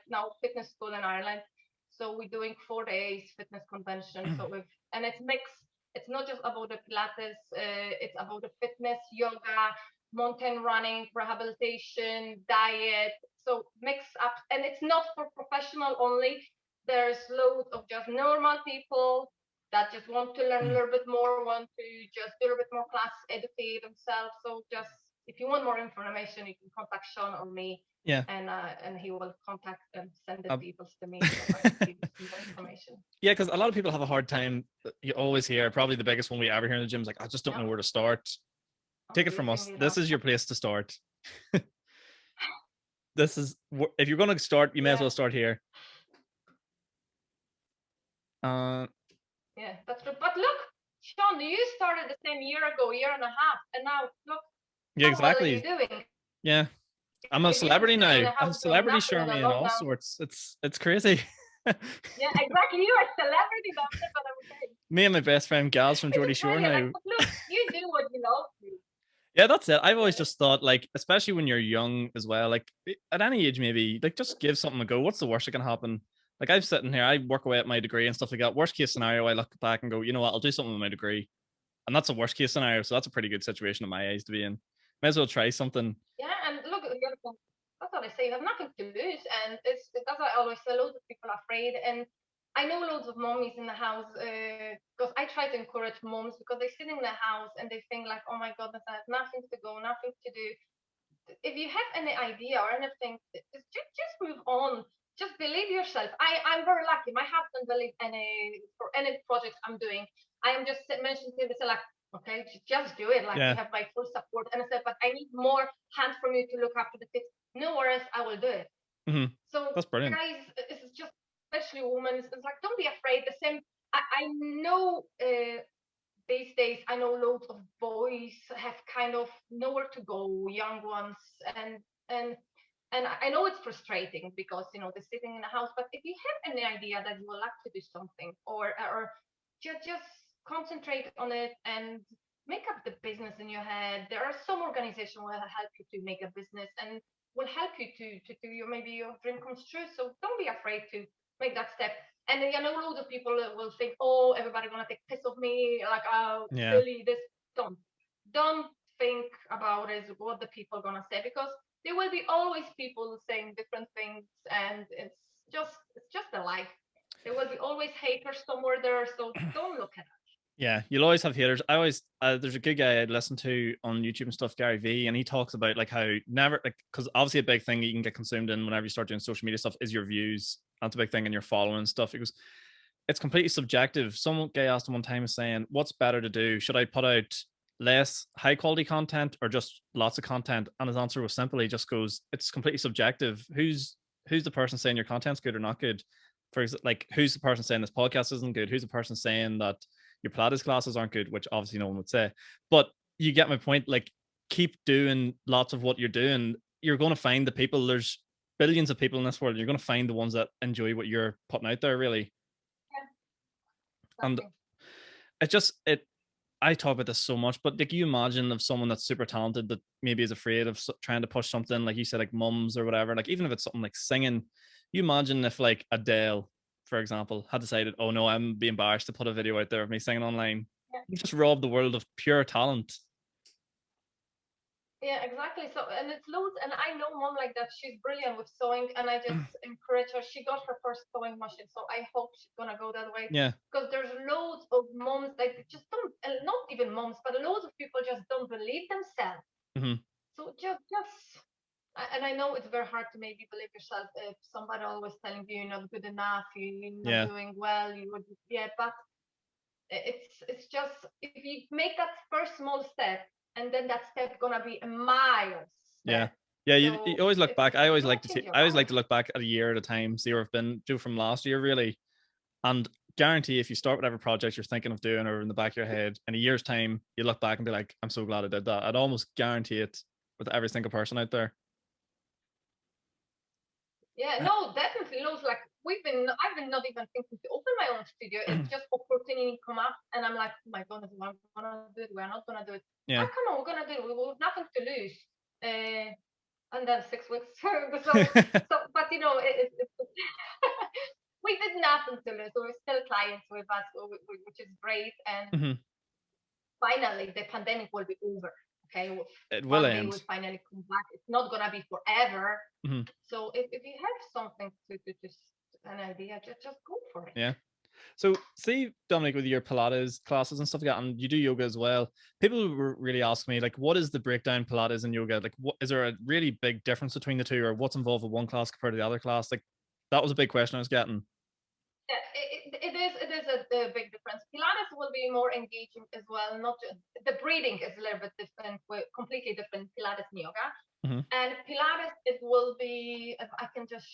S2: now fitness school in Ireland. So we're doing 4 days fitness convention. So and it's mixed. It's not just about the Pilates. It's about the fitness, yoga, mountain running, rehabilitation, diet. So mix up, and it's not for professional only. There's loads of just normal people that just want to learn a little bit more, want to just do a little bit more classes, educate themselves. So just, if you want more information, you can contact Sean or me.
S1: Yeah.
S2: And he will contact and send the details to me so I can give you some more information.
S1: Yeah, because a lot of people have a hard time. You always hear, probably the biggest one we ever hear in the gym is like, I just don't know where to start. Take it from us. This is your place to start. if you're going to start, you may as
S2: Yeah.
S1: well start here.
S2: Yeah, that's true. But look, Sean, you started the same year and a half, and now look,
S1: Yeah,
S2: how well are you
S1: exactly.
S2: doing?
S1: Yeah, I'm a
S2: You're just
S1: celebrity
S2: sitting in
S1: now.
S2: a
S1: I'm a
S2: house doing
S1: celebrity,
S2: nothing in a
S1: Shermie, and all
S2: lockdown.
S1: sorts. It's crazy.
S2: Yeah, exactly. You're a celebrity. That's what I'm saying.
S1: Me and my best friend Gals from Geordie
S2: It's
S1: Shore
S2: brilliant.
S1: now.
S2: Like, but look, you do what you love to.
S1: Yeah, that's it. I've always
S2: Yeah.
S1: just thought, like, especially when you're young as well, like at any age, maybe, like, just give something a go. What's the worst that can happen? Like, I'm sitting here, I work away at my degree and stuff like that. Worst case scenario, I look back and go, you know what, I'll do something with my degree. And that's a worst case scenario. So that's a pretty good situation in my eyes to be in. Might as well try something.
S2: Yeah, and look, that's what I say. You have nothing to lose, and that's what I always say. Loads of people are afraid, and I know loads of mommies in the house because I try to encourage moms because they sit in the house and they think like, oh my goodness, I have nothing to go, nothing to do. If you have any idea or anything, just move on. Just believe yourself. I'm very lucky. My husband believes for any project I'm doing. I am just mentioning to him, say like, okay, just do it. Like you have my full support. And I said, but I need more hands from you to look after the kids. No worries, I will do it.
S1: Mm-hmm.
S2: So
S1: that's brilliant.
S2: guys, it's just especially women. It's like don't be afraid. The same. I know these days I know loads of boys have kind of nowhere to go, young ones, and and I know it's frustrating because they're sitting in a house. But if you have any idea that you would like to do something, or just concentrate on it and make up the business in your head. There are some organizations will help you to make a business and will help you to do maybe your dream comes true. So don't be afraid to make that step. And I know loads of people will think, oh, everybody gonna take piss of me, like, oh, silly, this. Don't think about it, what the people are gonna say, because there will be always people saying different things, and it's just a life. There will be always haters somewhere there, so don't look at it.
S1: Yeah, you'll always have haters. I always there's a good guy I listen to on YouTube and stuff, Gary V, and he talks about like how never like because obviously a big thing you can get consumed in whenever you start doing social media stuff is your views. That's a big thing, and your following stuff. Because it's completely subjective. Some guy asked him one time saying, "What's better to do? Should I put out less high quality content or just lots of content?" And his answer was simple. He just goes, "It's completely subjective. Who's the person saying your content's good or not good? For example, like who's the person saying this podcast isn't good? Who's the person saying that your Pilates classes aren't good?" Which obviously no one would say. But you get my point. Like, keep doing lots of what you're doing. You're going to find the people. There's billions of people in this world. You're going to find the ones that enjoy what you're putting out there, really. Yeah. And I talk about this so much, but like, you imagine of someone that's super talented that maybe is afraid of trying to push something, like you said, like mums or whatever, like even if it's something like singing, you imagine if like Adele, for example, had decided, oh no, I'm being embarrassed to put a video out there of me singing online. Yeah. You just robbed the world of pure talent.
S2: Yeah, exactly. So, and it's loads, and I know mom like that. She's brilliant with sewing, and I just encourage her. She got her first sewing machine, so I hope she's gonna go that way.
S1: Yeah.
S2: Because there's loads of moms that just don't, not even moms, but loads of people just don't believe themselves. Mm-hmm. So just, and I know it's very hard to maybe believe yourself if somebody always telling you you're not good enough, you're not doing well, you would, but it's just if you make that first small step, and then that step gonna be a mile.
S1: Yeah. Yeah, you always look back. I always like to look back at a year at a time, see where I've been due from last year, really. And guarantee if you start whatever project you're thinking of doing or in the back of your head, in a year's time, you look back and be like, I'm so glad I did that. I'd almost guarantee it with every single person out there.
S2: Yeah, no, definitely. Loads like I've been not even thinking to open my own studio. It's just opportunity come up, and I'm like, oh my goodness, we're gonna do it. We're not gonna do it. Yeah. Oh, come on, we're gonna do it. We have nothing to lose. And then 6 weeks. But we did nothing to lose. So we're still clients with us, which is great. And finally, the pandemic will be over. Okay,
S1: it will end.
S2: One day we finally come back. It's not gonna be forever. Mm-hmm. So if you have something to just an idea, just go for it.
S1: Yeah. So see, Dominic, with your Pilates classes and stuff like that, and you do yoga as well, people really ask me, like, what is the breakdown Pilates and yoga? Like, what is there a really big difference between the two, or what's involved with one class compared to the other class? Like, that was a big question I was getting.
S2: Yeah, it is a big difference. Pilates will be more engaging as well. Not just, the breathing is a little bit different, completely different Pilates and yoga. And Pilates, it will be, if I can just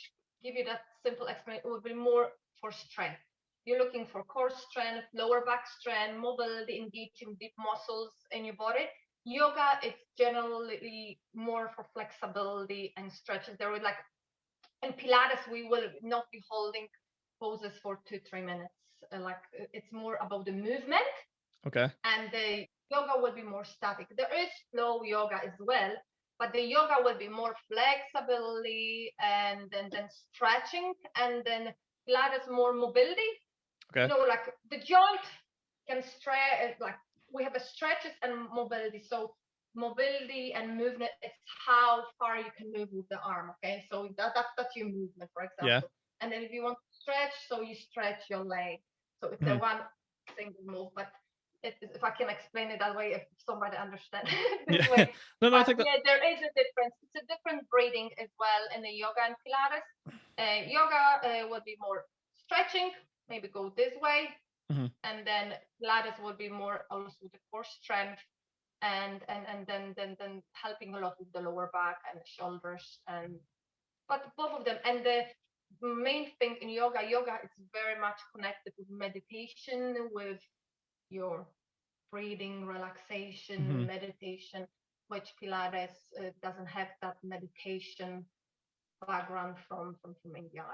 S2: give you that simple explanation, it will be more for strength. You're looking for core strength, lower back strength, mobility, engaging deep muscles in your body. Yoga, it's generally more for flexibility and stretches. There would like, in Pilates, we will not be holding poses for 2-3 minutes. It's more about the movement.
S1: Okay.
S2: And the yoga will be more static. There is flow yoga as well, but the yoga will be more flexibility and then stretching, and then Pilates more mobility.
S1: Okay.
S2: Like the joint can stretch, like we have a stretches and mobility. So mobility and movement, it's how far you can move with the arm. Okay, so that's your movement, for example.
S1: Yeah.
S2: And then if you want to stretch, so you stretch your leg. So it's a one single move, but if I can explain it that way, if somebody understands this way.
S1: No,
S2: but
S1: I think
S2: there is a difference. It's a different breathing as well in the yoga and Pilates. Yoga will be more stretching, maybe go this way, and then Pilates will be more also the core strength, and then helping a lot with the lower back and the shoulders, but both of them. And the main thing in yoga is very much connected with meditation, with your breathing, relaxation, meditation, which Pilates doesn't have that meditation background from India.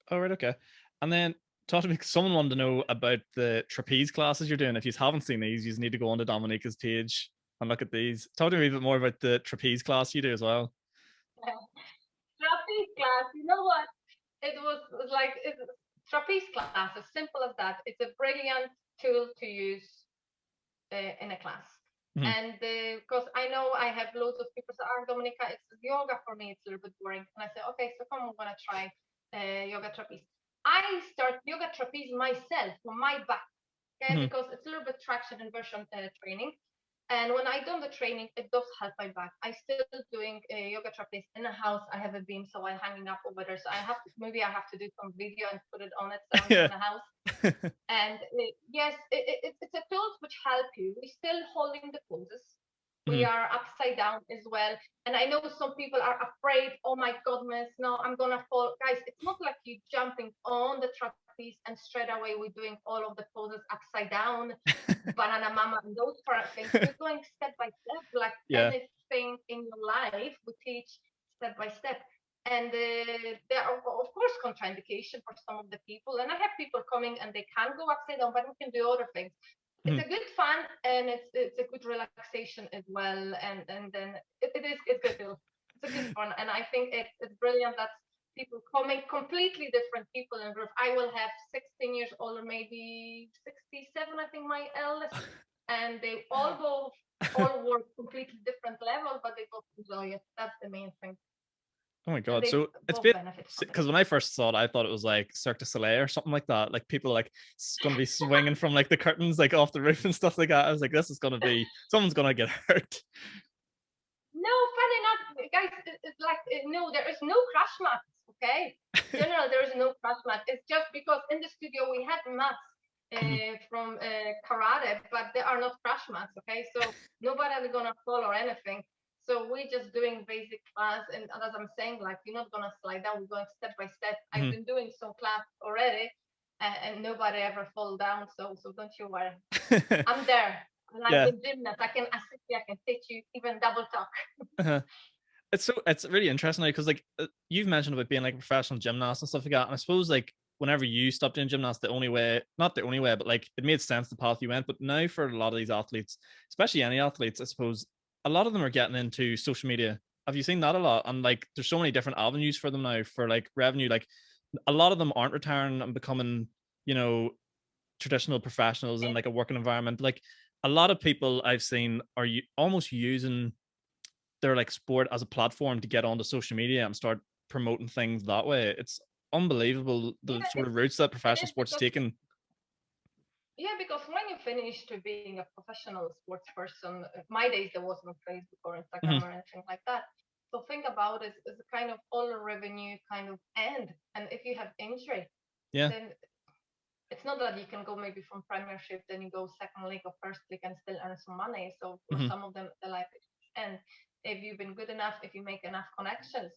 S1: Oh, right, okay. And then talk to me, someone wanted to know about the trapeze classes you're doing. If you haven't seen these, you just need to go onto Dominika's page and look at these. Talk to me a bit more about the trapeze class you do as well.
S2: Trapeze class, you know what? It was like trapeze class, as simple as that. It's a brilliant tool to use in a class. And because I know I have loads of people say, Dominika, it's yoga for me, it's a little bit boring. And I say, okay, so come, I'm gonna try yoga trapeze. I start yoga trapeze myself for my back, okay, because it's a little bit traction inversion training. And when I done the training, it does help my back. I still doing yoga trapeze in the house. I have a beam, so I'm hanging up over there. So I have to, maybe I have to do some video and put it on it so in the house. And yes, it's a tools which help you. We're still holding the poses. We are upside down as well. And I know some people are afraid, oh my goodness, no, I'm gonna fall. Guys, it's not like you jumping on the trapeze and straight away we're doing all of the poses upside down, banana mama and those kind of things. We're going step by step, like anything in your life, we teach step by step. And there are, of course, contraindication for some of the people. And I have people coming and they can go upside down, but we can do other things. It's a good fun, and it's a good relaxation as well. And then it's good. It's a good fun, and I think it's brilliant that people coming, completely different people in group. I will have 16 years old, or maybe 67, I think, my eldest, and they all work completely different level, but they both enjoy it. That's the main thing.
S1: Oh my god! So it's because when I first saw it, I thought it was like Cirque du Soleil or something like that. Like people like going to be swinging from like the curtains like off the roof and stuff like that. I was like, this is going to be someone's going to get hurt.
S2: No, funny enough, guys. It's like no, there is no crash mats. Okay, in general, there is no crash mat. It's just because in the studio we had mats from karate, but there are not crash mats. Okay, so nobody is gonna fall or anything. So we're just doing basic class, and as I'm saying, like you're not gonna slide down. We're going step by step. I've been doing some class already, and nobody ever fall down. So don't you worry. I'm there. Like a gymnast, I can assist you. I can teach you even double talk.
S1: It's really interesting because like you've mentioned about being like a professional gymnast and stuff like that, and I suppose like whenever you stopped doing gymnastics, not the only way, but like it made sense the path you went. But now for a lot of these athletes, especially any athletes, I suppose a lot of them are getting into social media. Have you seen that a lot? And like there's so many different avenues for them now for like revenue. Like a lot of them aren't retiring and becoming, traditional professionals in like a working environment. Like a lot of people I've seen are almost using their like sport as a platform to get onto social media and start promoting things that way. It's unbelievable the sort of routes that professional sports taken.
S2: Yeah, because when you finish to being a professional sports person, my days there was no Facebook or Instagram or anything like that. So think about it as a kind of all revenue kind of end. And if you have injury, then it's not that you can go maybe from Premiership, then you go second league or first league and still earn some money. So for some of them, the life is end. if you've been good enough, if you make enough connections,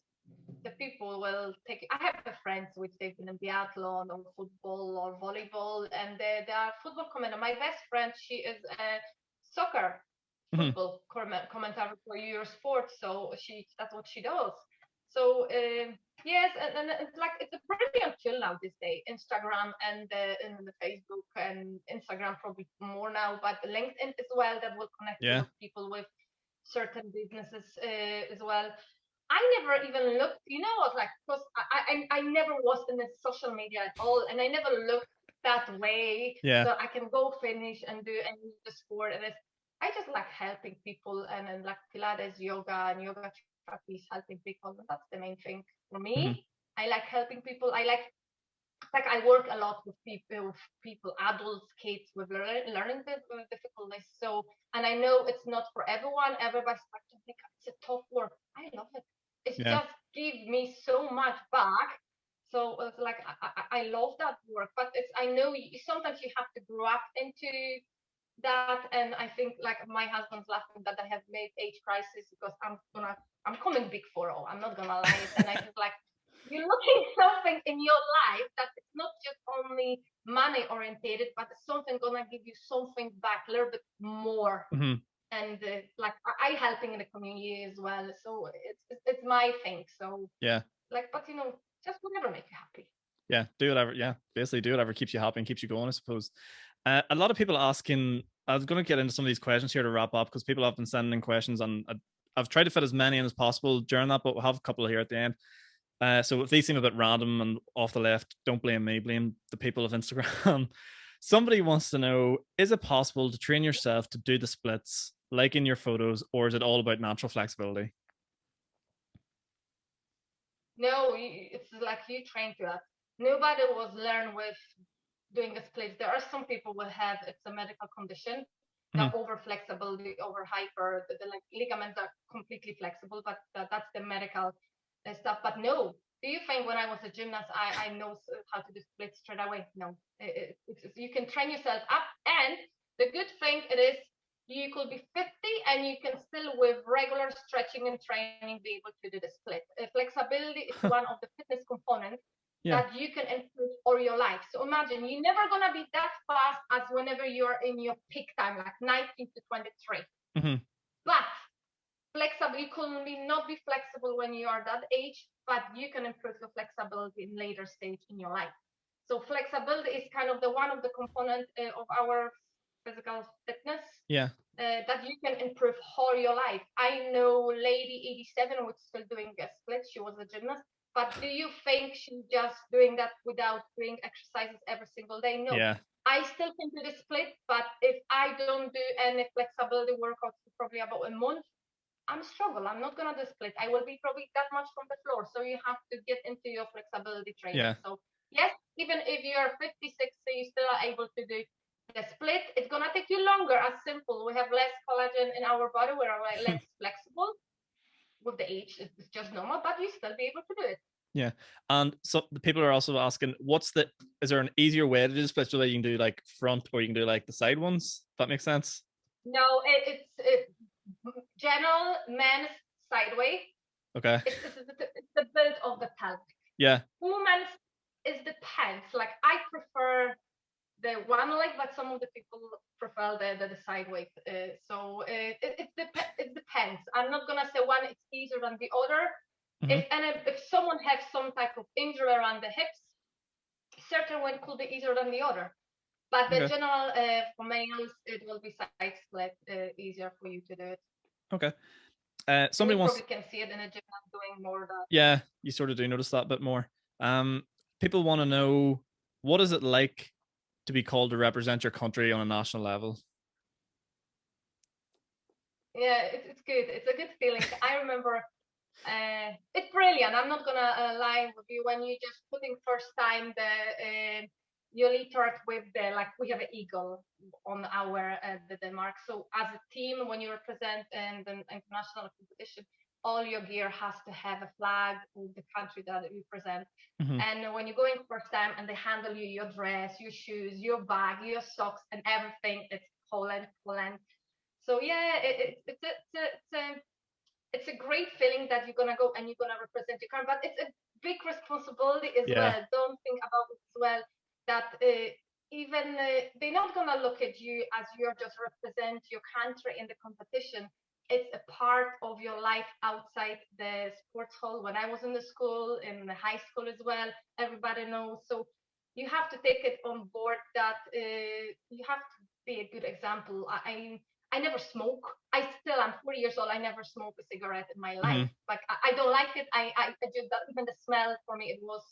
S2: the people will take you. I have friends which they've been in biathlon or football or volleyball, and they are football commentator. My best friend, she is a soccer football commentator for Eurosport, so that's what she does. So yes, and it's like it's a brilliant tool now this day. Instagram and the Facebook and Instagram probably more now, but LinkedIn as well, that will connect you with people with certain businesses as well. I never even looked, you know what, like, because I never was in the social media at all, and I never looked that way.
S1: Yeah.
S2: So I can go finish and do any the sport, and I just like helping people, and then like Pilates, yoga, and yoga trapeze, helping people. And that's the main thing for me.
S1: Mm-hmm.
S2: I like helping people. I like I work a lot with people, adults, kids with learning difficulties. So, and I know it's not for everyone. Everybody's like, it's a tough work. I love it. It's just give me so much back. So it's like I love that work, but I know sometimes you have to grow up into that, and I think like my husband's laughing that I have made age crisis because I'm coming big for all. I'm not gonna lie, and I feel like you're looking something in your life that it's not just only money orientated, but it's something gonna give you something back a little bit more.
S1: Mm-hmm.
S2: And like I helping in the community as well, so it's my thing. So like, but just whatever makes you happy.
S1: Yeah, do whatever. Yeah, basically do whatever keeps you happy and keeps you going, I suppose. A lot of people asking. I was going to get into some of these questions here to wrap up because people have been sending in questions, and I've tried to fit as many in as possible during that, but we'll have a couple here at the end. So if these seem a bit random and off the left, don't blame me, blame the people of Instagram. Somebody wants to know, is it possible to train yourself to do the splits like in your photos, or is it all about natural flexibility?
S2: No, it's like you train to that. Nobody was learned with doing a split. There are some people will have, it's a medical condition, the over flexible, the over hyper, the like ligaments are completely flexible, but that's the medical stuff. But no, do you think when I was a gymnast, I know how to do splits straight away? No, you can train yourself up, and the good thing it is you could be 50 and you can still with regular stretching and training be able to do the split. Flexibility is one of the fitness components that you can improve all your life. So imagine you're never gonna be that fast as whenever you're in your peak time, like 19 to 23. But flexible, you can not be flexible when you are that age, but you can improve your flexibility in later stage in your life. So flexibility is kind of the one of the components of our physical fitness. That you can improve all your life. I know lady 87 was still doing a split. She was a gymnast. But do you think she's just doing that without doing exercises every single day? No. I still can do the split, but if I don't do any flexibility workouts for probably about a month, I'm struggle. I'm not gonna do split. I will be probably that much from the floor. So you have to get into your flexibility training. So yes, even if you're 50, 60, you still are able to do the split. It's gonna take you longer. As simple, we have less collagen in our body. We're less flexible. With the age, it's just normal, but you still be able to do it.
S1: Yeah, and so the people are also asking, is there an easier way to do the split so that you can do like front or you can do like the side ones? If that makes sense.
S2: No, it's general men's sideways.
S1: Okay.
S2: It's the build of the pelvic.
S1: Yeah.
S2: Women's is depends. Like I prefer the one leg, but some of the people prefer the sideways. So it depends. I'm not gonna say one is easier than the other. If someone has some type of injury around the hips, certain one could be easier than the other. But the general for males, it will be side split easier for you to do it.
S1: Okay. Somebody wants.
S2: Probably can see it in a gym. I'm doing more of that.
S1: Yeah, you sort of do notice that a bit more. People want to know, what is it like to be called to represent your country on a national level?
S2: Yeah, it's good. It's a good feeling. I remember it's brilliant. I'm not gonna lie with you. When you just putting first time the you literate with the, like, we have an eagle on our the Denmark. So as a team, when you represent in the international competition, all your gear has to have a flag of the country that you present. And when you're going first time and they handle you, your dress, your shoes, your bag, your socks, and everything, it's Poland. So yeah, it's a great feeling that you're gonna go and you're gonna represent your country, but it's a big responsibility as well. Don't think about it as well that even they're not gonna look at you as you're just represent your country in the competition. It's a part of your life outside the sports hall. When I was in the school, in the high school as well, everybody knows. So you have to take it on board that you have to be a good example. I never smoke. I'm 40 years old. I never smoked a cigarette in my life. Like I don't like it. I just even the smell for me it was.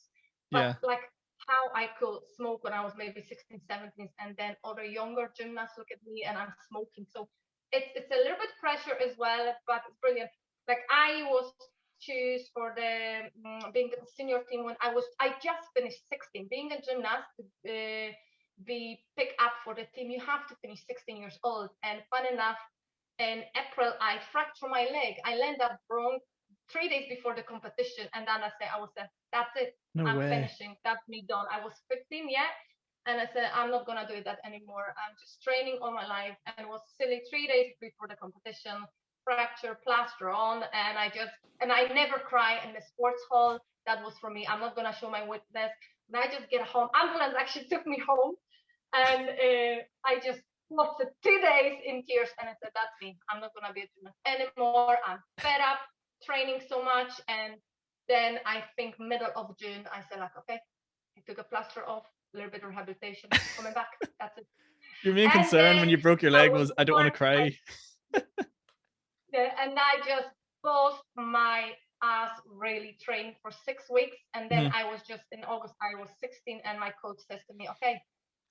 S2: But like how I could smoke when I was maybe 16, 17, and then other younger gymnasts look at me and I'm smoking. So it's a little bit pressure as well, but it's brilliant. Like I was choose for the being the senior team when I just finished 16. Being a gymnast, be picked up for the team, you have to finish 16 years old. And fun enough, in April I fractured my leg. I landed up wrong 3 days before the competition, and then I was said, that's it. I'm finishing. That's me done. I was 15, yeah. And I said, I'm not gonna do that anymore. I'm just training all my life, and it was silly 3 days before the competition, fracture, plaster on, and I never cry in the sports hall. That was for me. I'm not gonna show my weakness. And I just get home. Ambulance actually took me home, and I just lost 2 days in tears, and I said, that's me. I'm not gonna be a gymnast anymore. I'm fed up training so much. And then I think middle of June, I said like, okay, I took a plaster off, a little bit of rehabilitation, coming back. That's it.
S1: Your main concern when you broke your leg was I don't want to cry.
S2: And I just both my ass really trained for 6 weeks. And then I was just in August, I was 16, and my coach says to me, okay,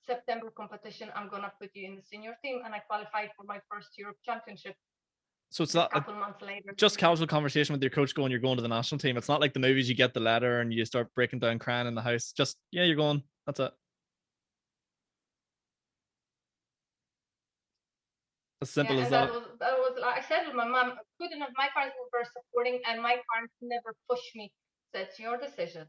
S2: September competition, I'm gonna put you in the senior team. And I qualified for my first Europe Championship.
S1: So it's not
S2: a couple months later.
S1: Just casual conversation with your coach going, you're going to the national team. It's not like the movies, you get the letter and you start breaking down crying in the house. Just, yeah, you're going. That's it. As simple as that.
S2: That was like I said with my mom, good enough. My parents were very supporting, and my parents never pushed me. So it's your decision.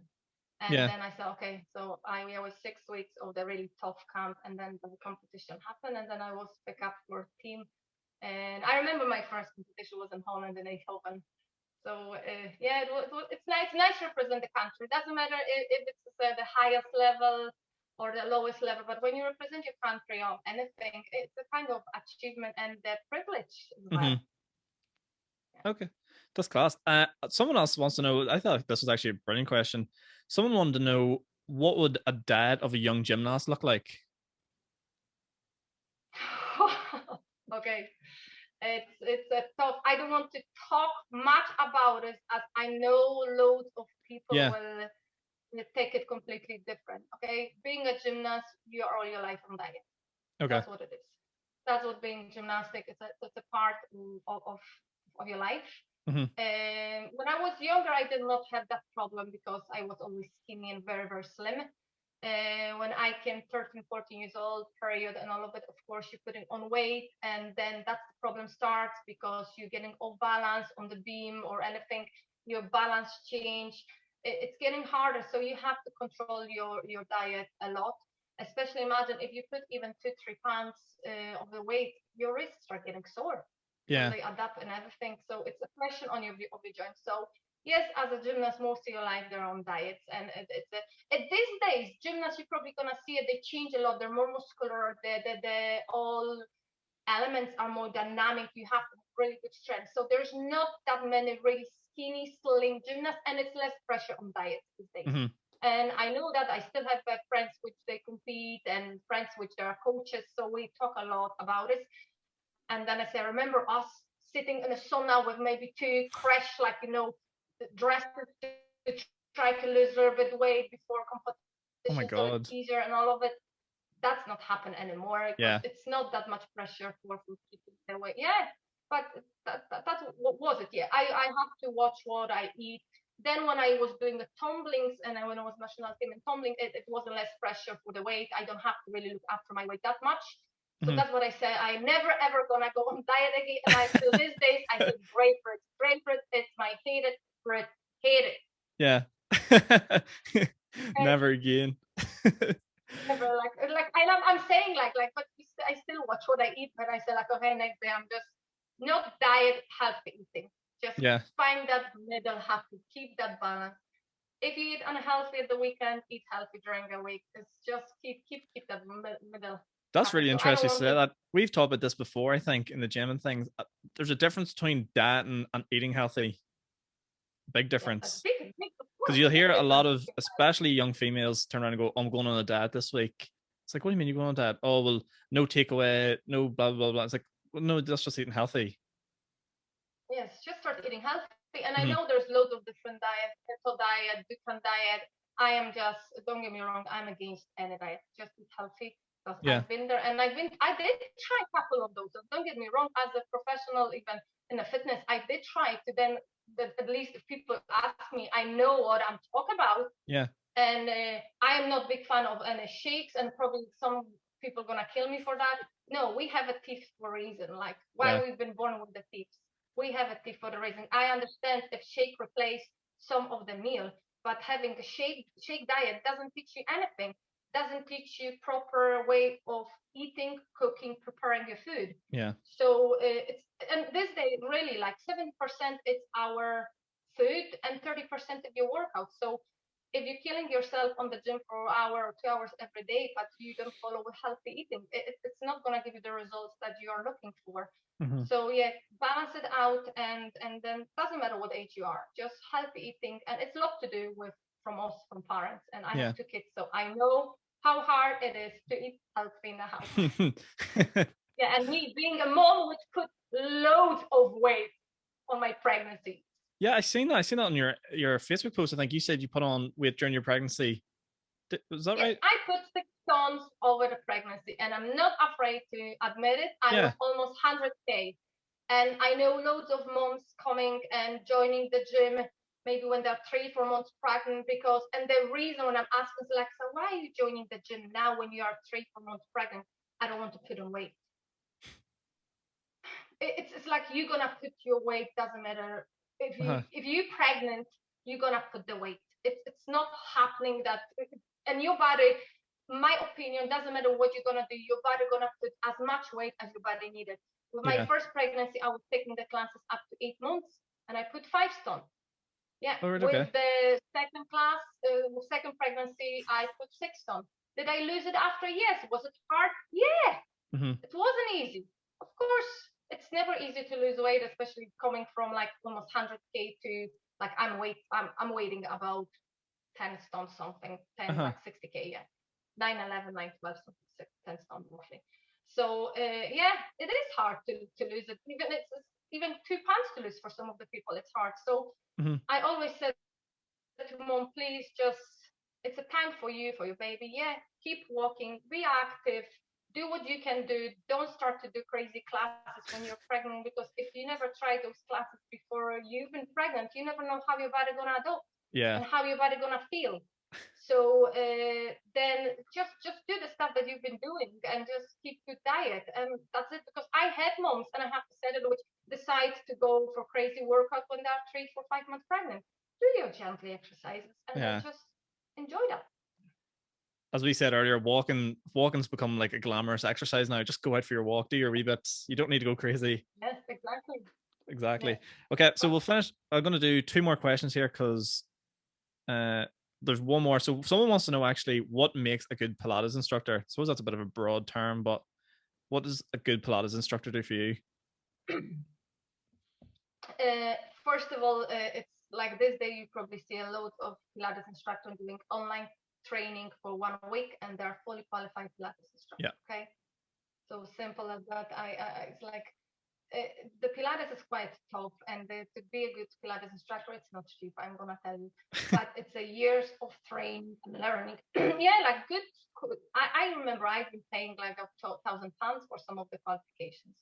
S2: And then I said, okay. So I was 6 weeks of the really tough camp, and then the competition happened, and then I was picked up for team. And I remember my first competition was in Holland in Eindhoven. So it's nice to represent the country. It doesn't matter if it's the highest level or the lowest level, but when you represent your country on anything, it's a kind of achievement and the privilege as well.
S1: Okay, that's class. Someone else wants to know, I thought this was actually a brilliant question. Someone wanted to know, what would a dad of a young gymnast look like?
S2: Okay. It's a tough. I don't want to talk much about it, as I know loads of people will take it completely different. Okay, being a gymnast, you are all your life on diet. Okay, that's what it is. That's what being gymnastic is. It's a part of your life. And when I was younger, I did not have that problem because I was always skinny and very, very slim. When I came 13, 14 years old, period, and all of it, of course, you're putting on weight, and then that's the problem starts because you're getting off balance on the beam or anything. Your balance change. It's getting harder, so you have to control your diet a lot. Especially imagine if you put even 2-3 pounds of the weight, your wrists start getting sore. Yeah, they adapt and everything. So it's a pressure on your joints. So yes, as a gymnast, most of your life they're on diets, and at these days, gymnasts you're probably gonna see it. They change a lot. They're more muscular. The all elements are more dynamic. You have really good strength. So there's not that many really skinny, slim gymnasts, and it's less pressure on diets these days. And I know that I still have friends which they compete and friends which they are coaches. So we talk a lot about it. And then I say, remember us sitting in a sauna with maybe 2 crash, like, dresses to try to lose a little bit weight before competition. Oh my God. So it's easier and all of it. That's not happen anymore. Yeah. It's not that much pressure for keeping their weight. Yeah. But that's what was it? Yeah. I have to watch what I eat. Then when I was doing the tumblings and when I was national team in tumbling, it wasn't less pressure for the weight. I don't have to really look after my weight that much. So that's what I say. I never ever gonna go on diet again. And I still these days I think grapefruit. Grapefruit is my hated fruit. Hate it. Yeah.
S1: Never again.
S2: Never I'm saying but I still watch what I eat. But I say okay, next day I'm just not diet, healthy eating. Just find that middle, have to keep that balance. If you eat unhealthy at the weekend, eat healthy during the week. It's just keep that middle.
S1: That's really interesting to say that. We've talked about this before, I think, in the gym and things. There's a difference between diet and eating healthy. Big difference. Because you'll hear a lot of, especially young females, turn around and go, "I'm going on a diet this week." It's like, what do you mean you're going on a diet? Oh, well, no takeaway, no blah, blah, blah. It's like, well, no, that's just eating healthy.
S2: Yes, just start eating healthy. And I know there's loads of different diets, keto diet, different diet. I am just, don't get me wrong, I'm against any diet. Just eat healthy. Because I've been there, and I did try a couple of those. So don't get me wrong, as a professional, even in the fitness, I did try to then, at least if people ask me, I know what I'm talking about.
S1: Yeah.
S2: And I am not a big fan of any shakes, and probably some people are gonna kill me for that. No, we have a teeth for a reason. Like why we've been born with the teeth. We have a teeth for the reason. I understand if shake replace some of the meal, but having a shake diet doesn't teach you anything. Doesn't teach you proper way of eating, cooking, preparing your food.
S1: Yeah.
S2: So it's, and this day really like 70% it's our food and 30% of your workout. So if you're killing yourself on the gym for an hour or 2 hours every day, but you don't follow with healthy eating, it's not going to give you the results that you are looking for. So balance it out, and then doesn't matter what age you are, just healthy eating. And it's a lot to do with from parents, and I have 2 kids, so I know how hard it is to eat healthy in the house. And me being a mom, which put loads of weight on my pregnancy.
S1: Yeah, I seen that on your Facebook post. I think you said you put on weight during your pregnancy. Was that right?
S2: I put 6 tons over the pregnancy, and I'm not afraid to admit it. I was almost 100K. And I know loads of moms coming and joining the gym maybe when they're 3-4 months pregnant, because, and the reason when I'm asking Alexa, why are you joining the gym now when you are 3-4 months pregnant? I don't want to put on weight. It's like you're gonna put your weight, doesn't matter if you're pregnant, you're gonna put the weight. It's not happening that, and your body, my opinion, doesn't matter what you're gonna do, your body gonna put as much weight as your body needed. With my first pregnancy, I was taking the classes up to 8 months, and I put 5 stone. With the second class, second pregnancy, I put 6 stone. Did I lose it after? Yes. Was it hard? Yeah. It wasn't easy. Of course, it's never easy to lose weight, especially coming from like almost 100K to like I'm waiting about 10 stone something, 10 like 60K, 911, 912, 10 stone roughly. So it is hard to lose it. Even 2 pounds to lose for some of the people, it's hard. So I always said to mom, please just, it's a time for you, for your baby. Keep walking, be active, do what you can do. Don't start to do crazy classes when you're pregnant, because if you never try those classes before you've been pregnant, you never know how your body gonna adapt and how your body gonna feel. So then just do the stuff that you've been doing and just keep good diet, and that's it. Because I had moms, and I have to say that, which decide to go for crazy workout when they're 3, 4, 5 months pregnant. Do your gently exercises and then just enjoy that.
S1: As we said earlier, walking's become like a glamorous exercise now. Just go out for your walk, do your wee bits. You don't need to go crazy.
S2: Yes,
S1: exactly. Yeah. Okay, so we'll finish. I'm going to do 2 more questions here because there's one more. So someone wants to know actually what makes a good Pilates instructor. I suppose that's a bit of a broad term, but what does a good Pilates instructor do for you?
S2: First of all, it's like this day you probably see a lot of Pilates instructors doing online training for 1 week, and they're fully qualified Pilates instructors. Okay, so simple as that. It's like the Pilates is quite tough, and to be a good Pilates instructor, it's not cheap, I'm gonna tell you, but it's a years of training and learning. Like good. I remember I've been paying like up to £1,000 for some of the qualifications.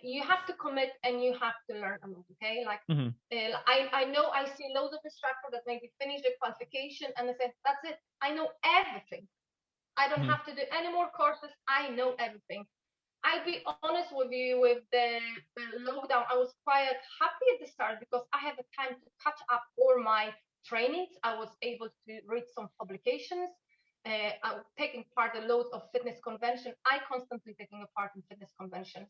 S2: You have to commit and you have to learn a lot. Okay, like I know I see loads of instructors that maybe finish the qualification and they say, that's it, I know everything, I don't have to do any more courses, I know everything. I'll be honest with you, with the lockdown, I was quite happy at the start because I had the time to catch up all my trainings. I was able to read some publications. taking part in loads of fitness convention. I constantly taking a part in fitness conventions.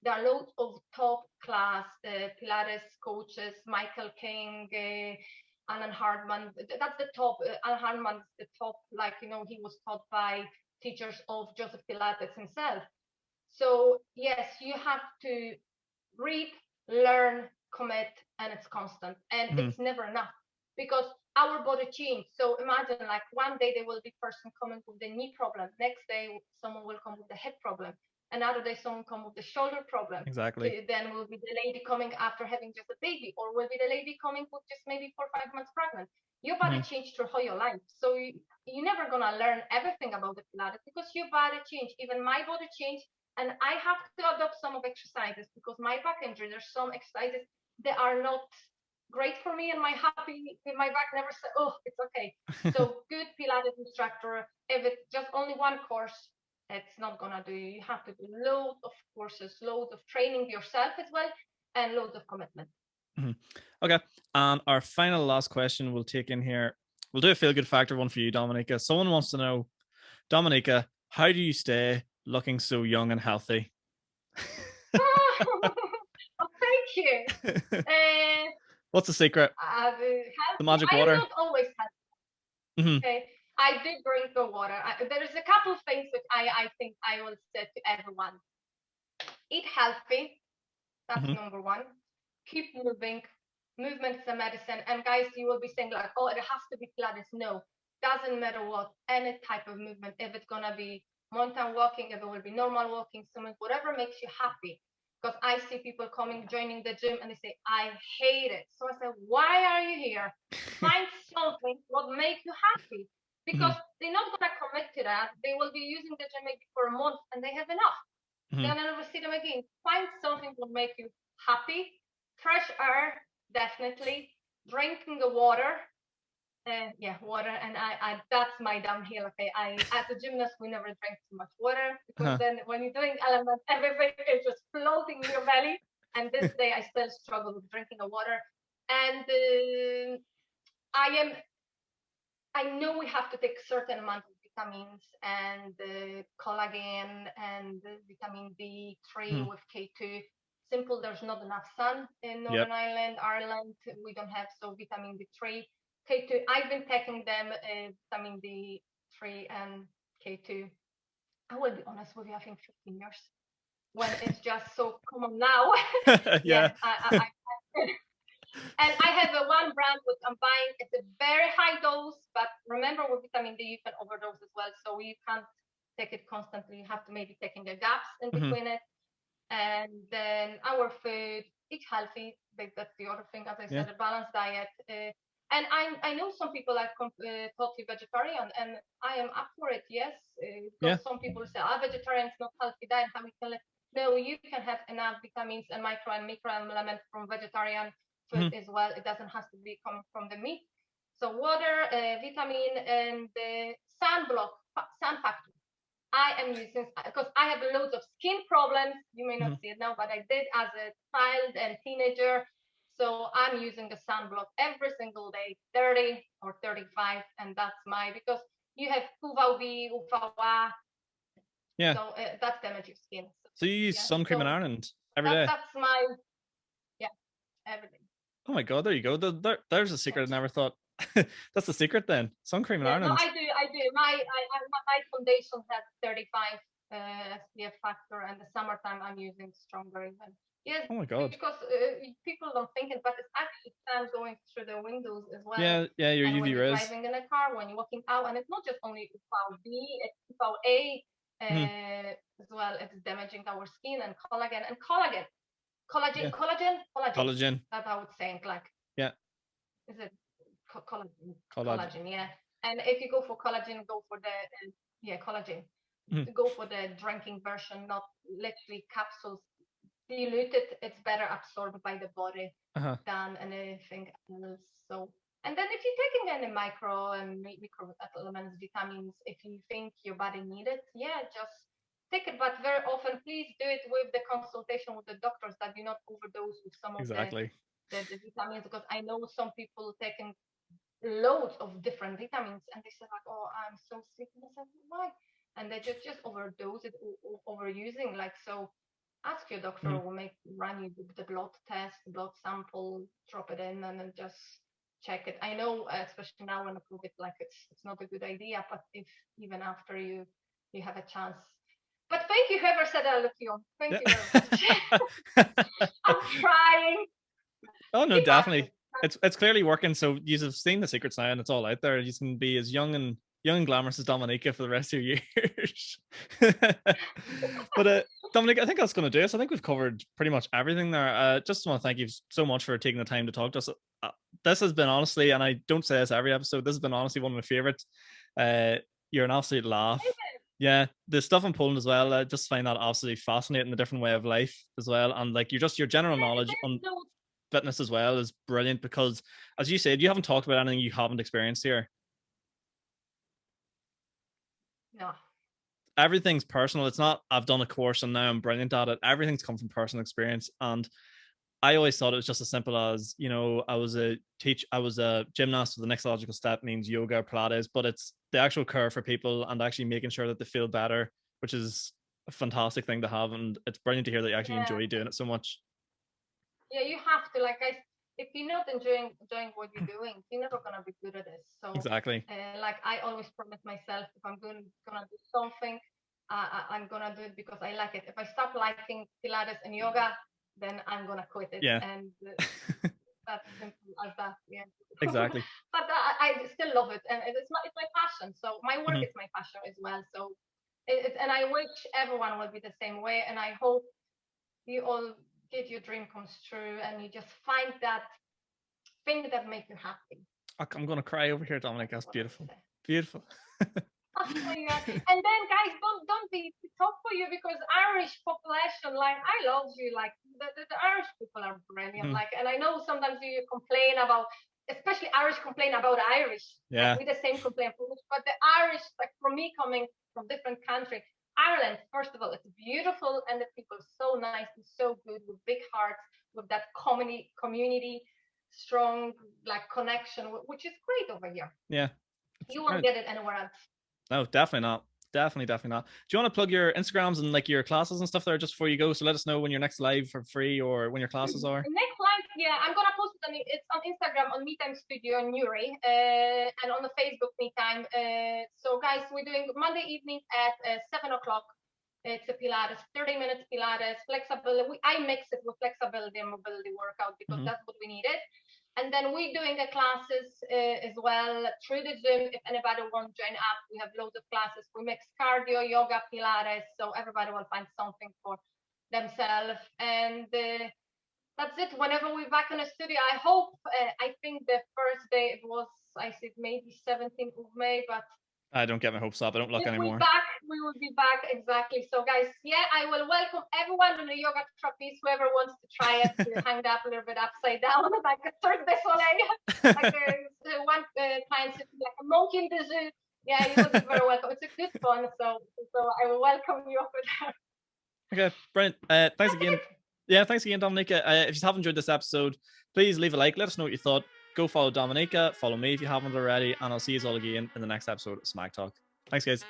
S2: There are loads of top class Pilates coaches, Michael King, Alan Hardman. That's the top. Alan Hardman's the top. Like, he was taught by teachers of Joseph Pilates himself. So yes, you have to read, learn, commit, and it's constant, and it's never enough because our body changes. So imagine, like, one day there will be person coming with the knee problem, next day someone will come with the hip problem, another day someone come with the shoulder problem.
S1: Exactly.
S2: Then will be the lady coming after having just a baby, or will be the lady coming with just maybe 4 or 5 months pregnant. Your body changed throughout your life, so you're never gonna learn everything about the Pilates because your body changed. Even my body changed, and I have to adopt some of exercises because my back injury, there's some exercises that are not great for me, and my back never said, oh, it's okay. So good Pilates instructor, if it's just only one course, it's not gonna do. You have to do loads of courses, loads of training yourself as well, and loads of commitment.
S1: Okay, and our final last question we'll take in here. We'll do a feel good factor one for you, Dominika. Someone wants to know, Dominika, how do you stay looking so young and healthy?
S2: Oh, thank you.
S1: What's the secret? The magic water?
S2: I'm not always healthy. Okay. I do drink the water. There's a couple of things that I think I will say to everyone. Eat healthy. That's number one. Keep moving. Movement is a medicine. And guys, you will be saying like, oh, it has to be Pilates. No, doesn't matter what, any type of movement. If it's going to be mountain walking, if it will be normal walking, swimming, whatever makes you happy. Because I see people joining the gym, and they say, I hate it. So I say, why are you here? Find something what makes you happy. Because they're not going to commit to that. They will be using the gym maybe for a month, and they have enough. Then I never see them again. Find something that will make you happy. Fresh air, definitely. Drinking the water. Water, and I that's my downhill. Okay, as a gymnast, we never drink too much water because then when you're doing elements, everything is just floating in your belly. And this day, I still struggle with drinking the water. And I know we have to take a certain amount of vitamins and collagen and vitamin D3 with K2. Simple, there's not enough sun in Northern Ireland. We don't have vitamin D3. K2, I've been taking them, vitamin D3 and K2. I will be honest with you, I think 15 years. When it's just so common now. And I have one brand which I'm buying. It's a very high dose, but remember with vitamin D, you can overdose as well. So you can't take it constantly. You have to maybe taking the gaps in between it. And then our food, eat healthy. That's the other thing, as I said, a balanced diet. And I know some people are totally vegetarian, and I am up for it, yes. Because some people say, vegetarian is not healthy diet. How we can No, you can have enough vitamins and micro and elements from vegetarian food as well. It doesn't have to be coming from the meat. So water, vitamin, and sun factor. I am using, because I have loads of skin problems. You may not see it now, but I did as a child and teenager. So I'm using the sunblock every single day, 30 or 35, and that's because you have UVB, UVA.
S1: Yeah.
S2: So that damages your skin.
S1: So you use sun cream in Ireland every day?
S2: That's my, everything.
S1: Oh my God, there you go. There's a secret I never thought. That's the secret then. Sun cream in Ireland.
S2: No, I do. My foundation has 35 SPF factor, and the summertime I'm using stronger even. Yes. Oh my God. Because people don't think it, but it's actually sun going through the windows as well.
S1: Yeah, your UV rays.
S2: When you're driving in a car, when you're walking out, and it's not just only UVB, it's UVA as well. It's damaging our skin and collagen. Collagen. That I would say, like. Yeah. Is it collagen? Yeah. And if you go for collagen, go for the collagen. Go for the drinking version, not literally capsules. Diluted, it's better absorbed by the body than anything else. So, and then if you're taking any micro and micro elements, vitamins, if you think your body needs it, just take it. But very often, please do it with the consultation with the doctors, that you not overdose with some of the vitamins, because I know some people taking loads of different vitamins, and they said like, oh, I'm so sick. And I said, why? And they just overdose it, overusing. Like, so ask your doctor, or run you the blood test, blood sample, drop it in, and then just check it. I know, especially now when I prove it, like it's not a good idea, but if even after you have a chance. But thank you, whoever said I look young. Thank you very much. I'm trying.
S1: Oh no, definitely. It's clearly working. So you've seen the secrets now, and it's all out there. You can be as young and glamorous as Dominika for the rest of your years. But Dominika, I think that's going to do us. I think we've covered pretty much everything there. Just want to thank you so much for taking the time to talk to us. This has been honestly, and I don't say this every episode, this has been honestly one of my favorites. You're an absolute laugh. Yeah, the stuff in Poland as well. I just find that absolutely fascinating, the different way of life as well, and like your general knowledge on fitness as well is brilliant, because as you said, you haven't talked about anything you haven't experienced here.
S2: No.
S1: Everything's personal. It's not I've done a course and now I'm brilliant at it. Everything's come from personal experience. And I always thought it was just as simple as, I was a gymnast, so the next logical step means yoga or Pilates, but it's the actual care for people and actually making sure that they feel better, which is a fantastic thing to have. And it's brilliant to hear that you actually enjoy doing it so much.
S2: Yeah, you have to, if you're not enjoying what you're doing, you're never gonna be good at this. So
S1: exactly.
S2: Like I always promise myself, if I'm gonna do something, I'm gonna do it because I like it. If I stop liking Pilates and yoga, then I'm gonna quit it.
S1: Yeah.
S2: And that's simple as that. Yeah.
S1: Exactly.
S2: But I still love it, and it's my passion. So my work is my passion as well. So and I wish everyone will be the same way. And I hope you all get your dream comes true, and you just find that thing that makes you happy.
S1: I'm gonna cry over here, Dominika. That's beautiful. Beautiful.
S2: Oh my God. And then guys, don't be tough for you, because Irish population, like I love you, like the Irish people are brilliant. Like, and I know sometimes you complain about, especially Irish complain about Irish.
S1: Yeah.
S2: Like, we the same complaint, but the Irish, like for me coming from different country, Ireland, first of all, it's beautiful, and the people are so nice and so good, with big hearts, with that community, strong like connection, which is great over here.
S1: Yeah.
S2: You won't get it anywhere else.
S1: No, definitely not. Definitely not. Do you want to plug your Instagrams and like your classes and stuff there just before you go? So let us know when you're next live for free or when your classes are.
S2: Next live, yeah, I'm gonna post it. It's on Instagram on Me Time Studio in Newry, and on the Facebook Me Time. So guys, we're doing Monday evening at 7:00. It's a Pilates, 30 minutes Pilates, flexibility. I mix it with flexibility and mobility workout because that's what we needed. And then we're doing the classes as well through the Zoom. If anybody wants to join up, we have loads of classes. We mix cardio, yoga, Pilates, so everybody will find something for themselves. And that's it. Whenever we're back in the studio, I hope, I think the first day it was, I said maybe 17th of May, but
S1: I don't get my hopes up. I don't look anymore.
S2: We will be back, exactly. So guys, yeah, I will welcome everyone on the yoga trapeze, whoever wants to try it, to hang up a little bit upside down, like a Cirque du Soleil, like one client sitting like a monkey in the zoo. Yeah, you will be very welcome. It's a good fun, so I will welcome you over there.
S1: Okay, brilliant. Thanks again. Yeah, thanks again, Dominika. If you haven't enjoyed this episode, please leave a like. Let us know what you thought. Go follow Dominika, follow me if you haven't already, and I'll see you all again in the next episode of Smac Talk. Thanks, guys.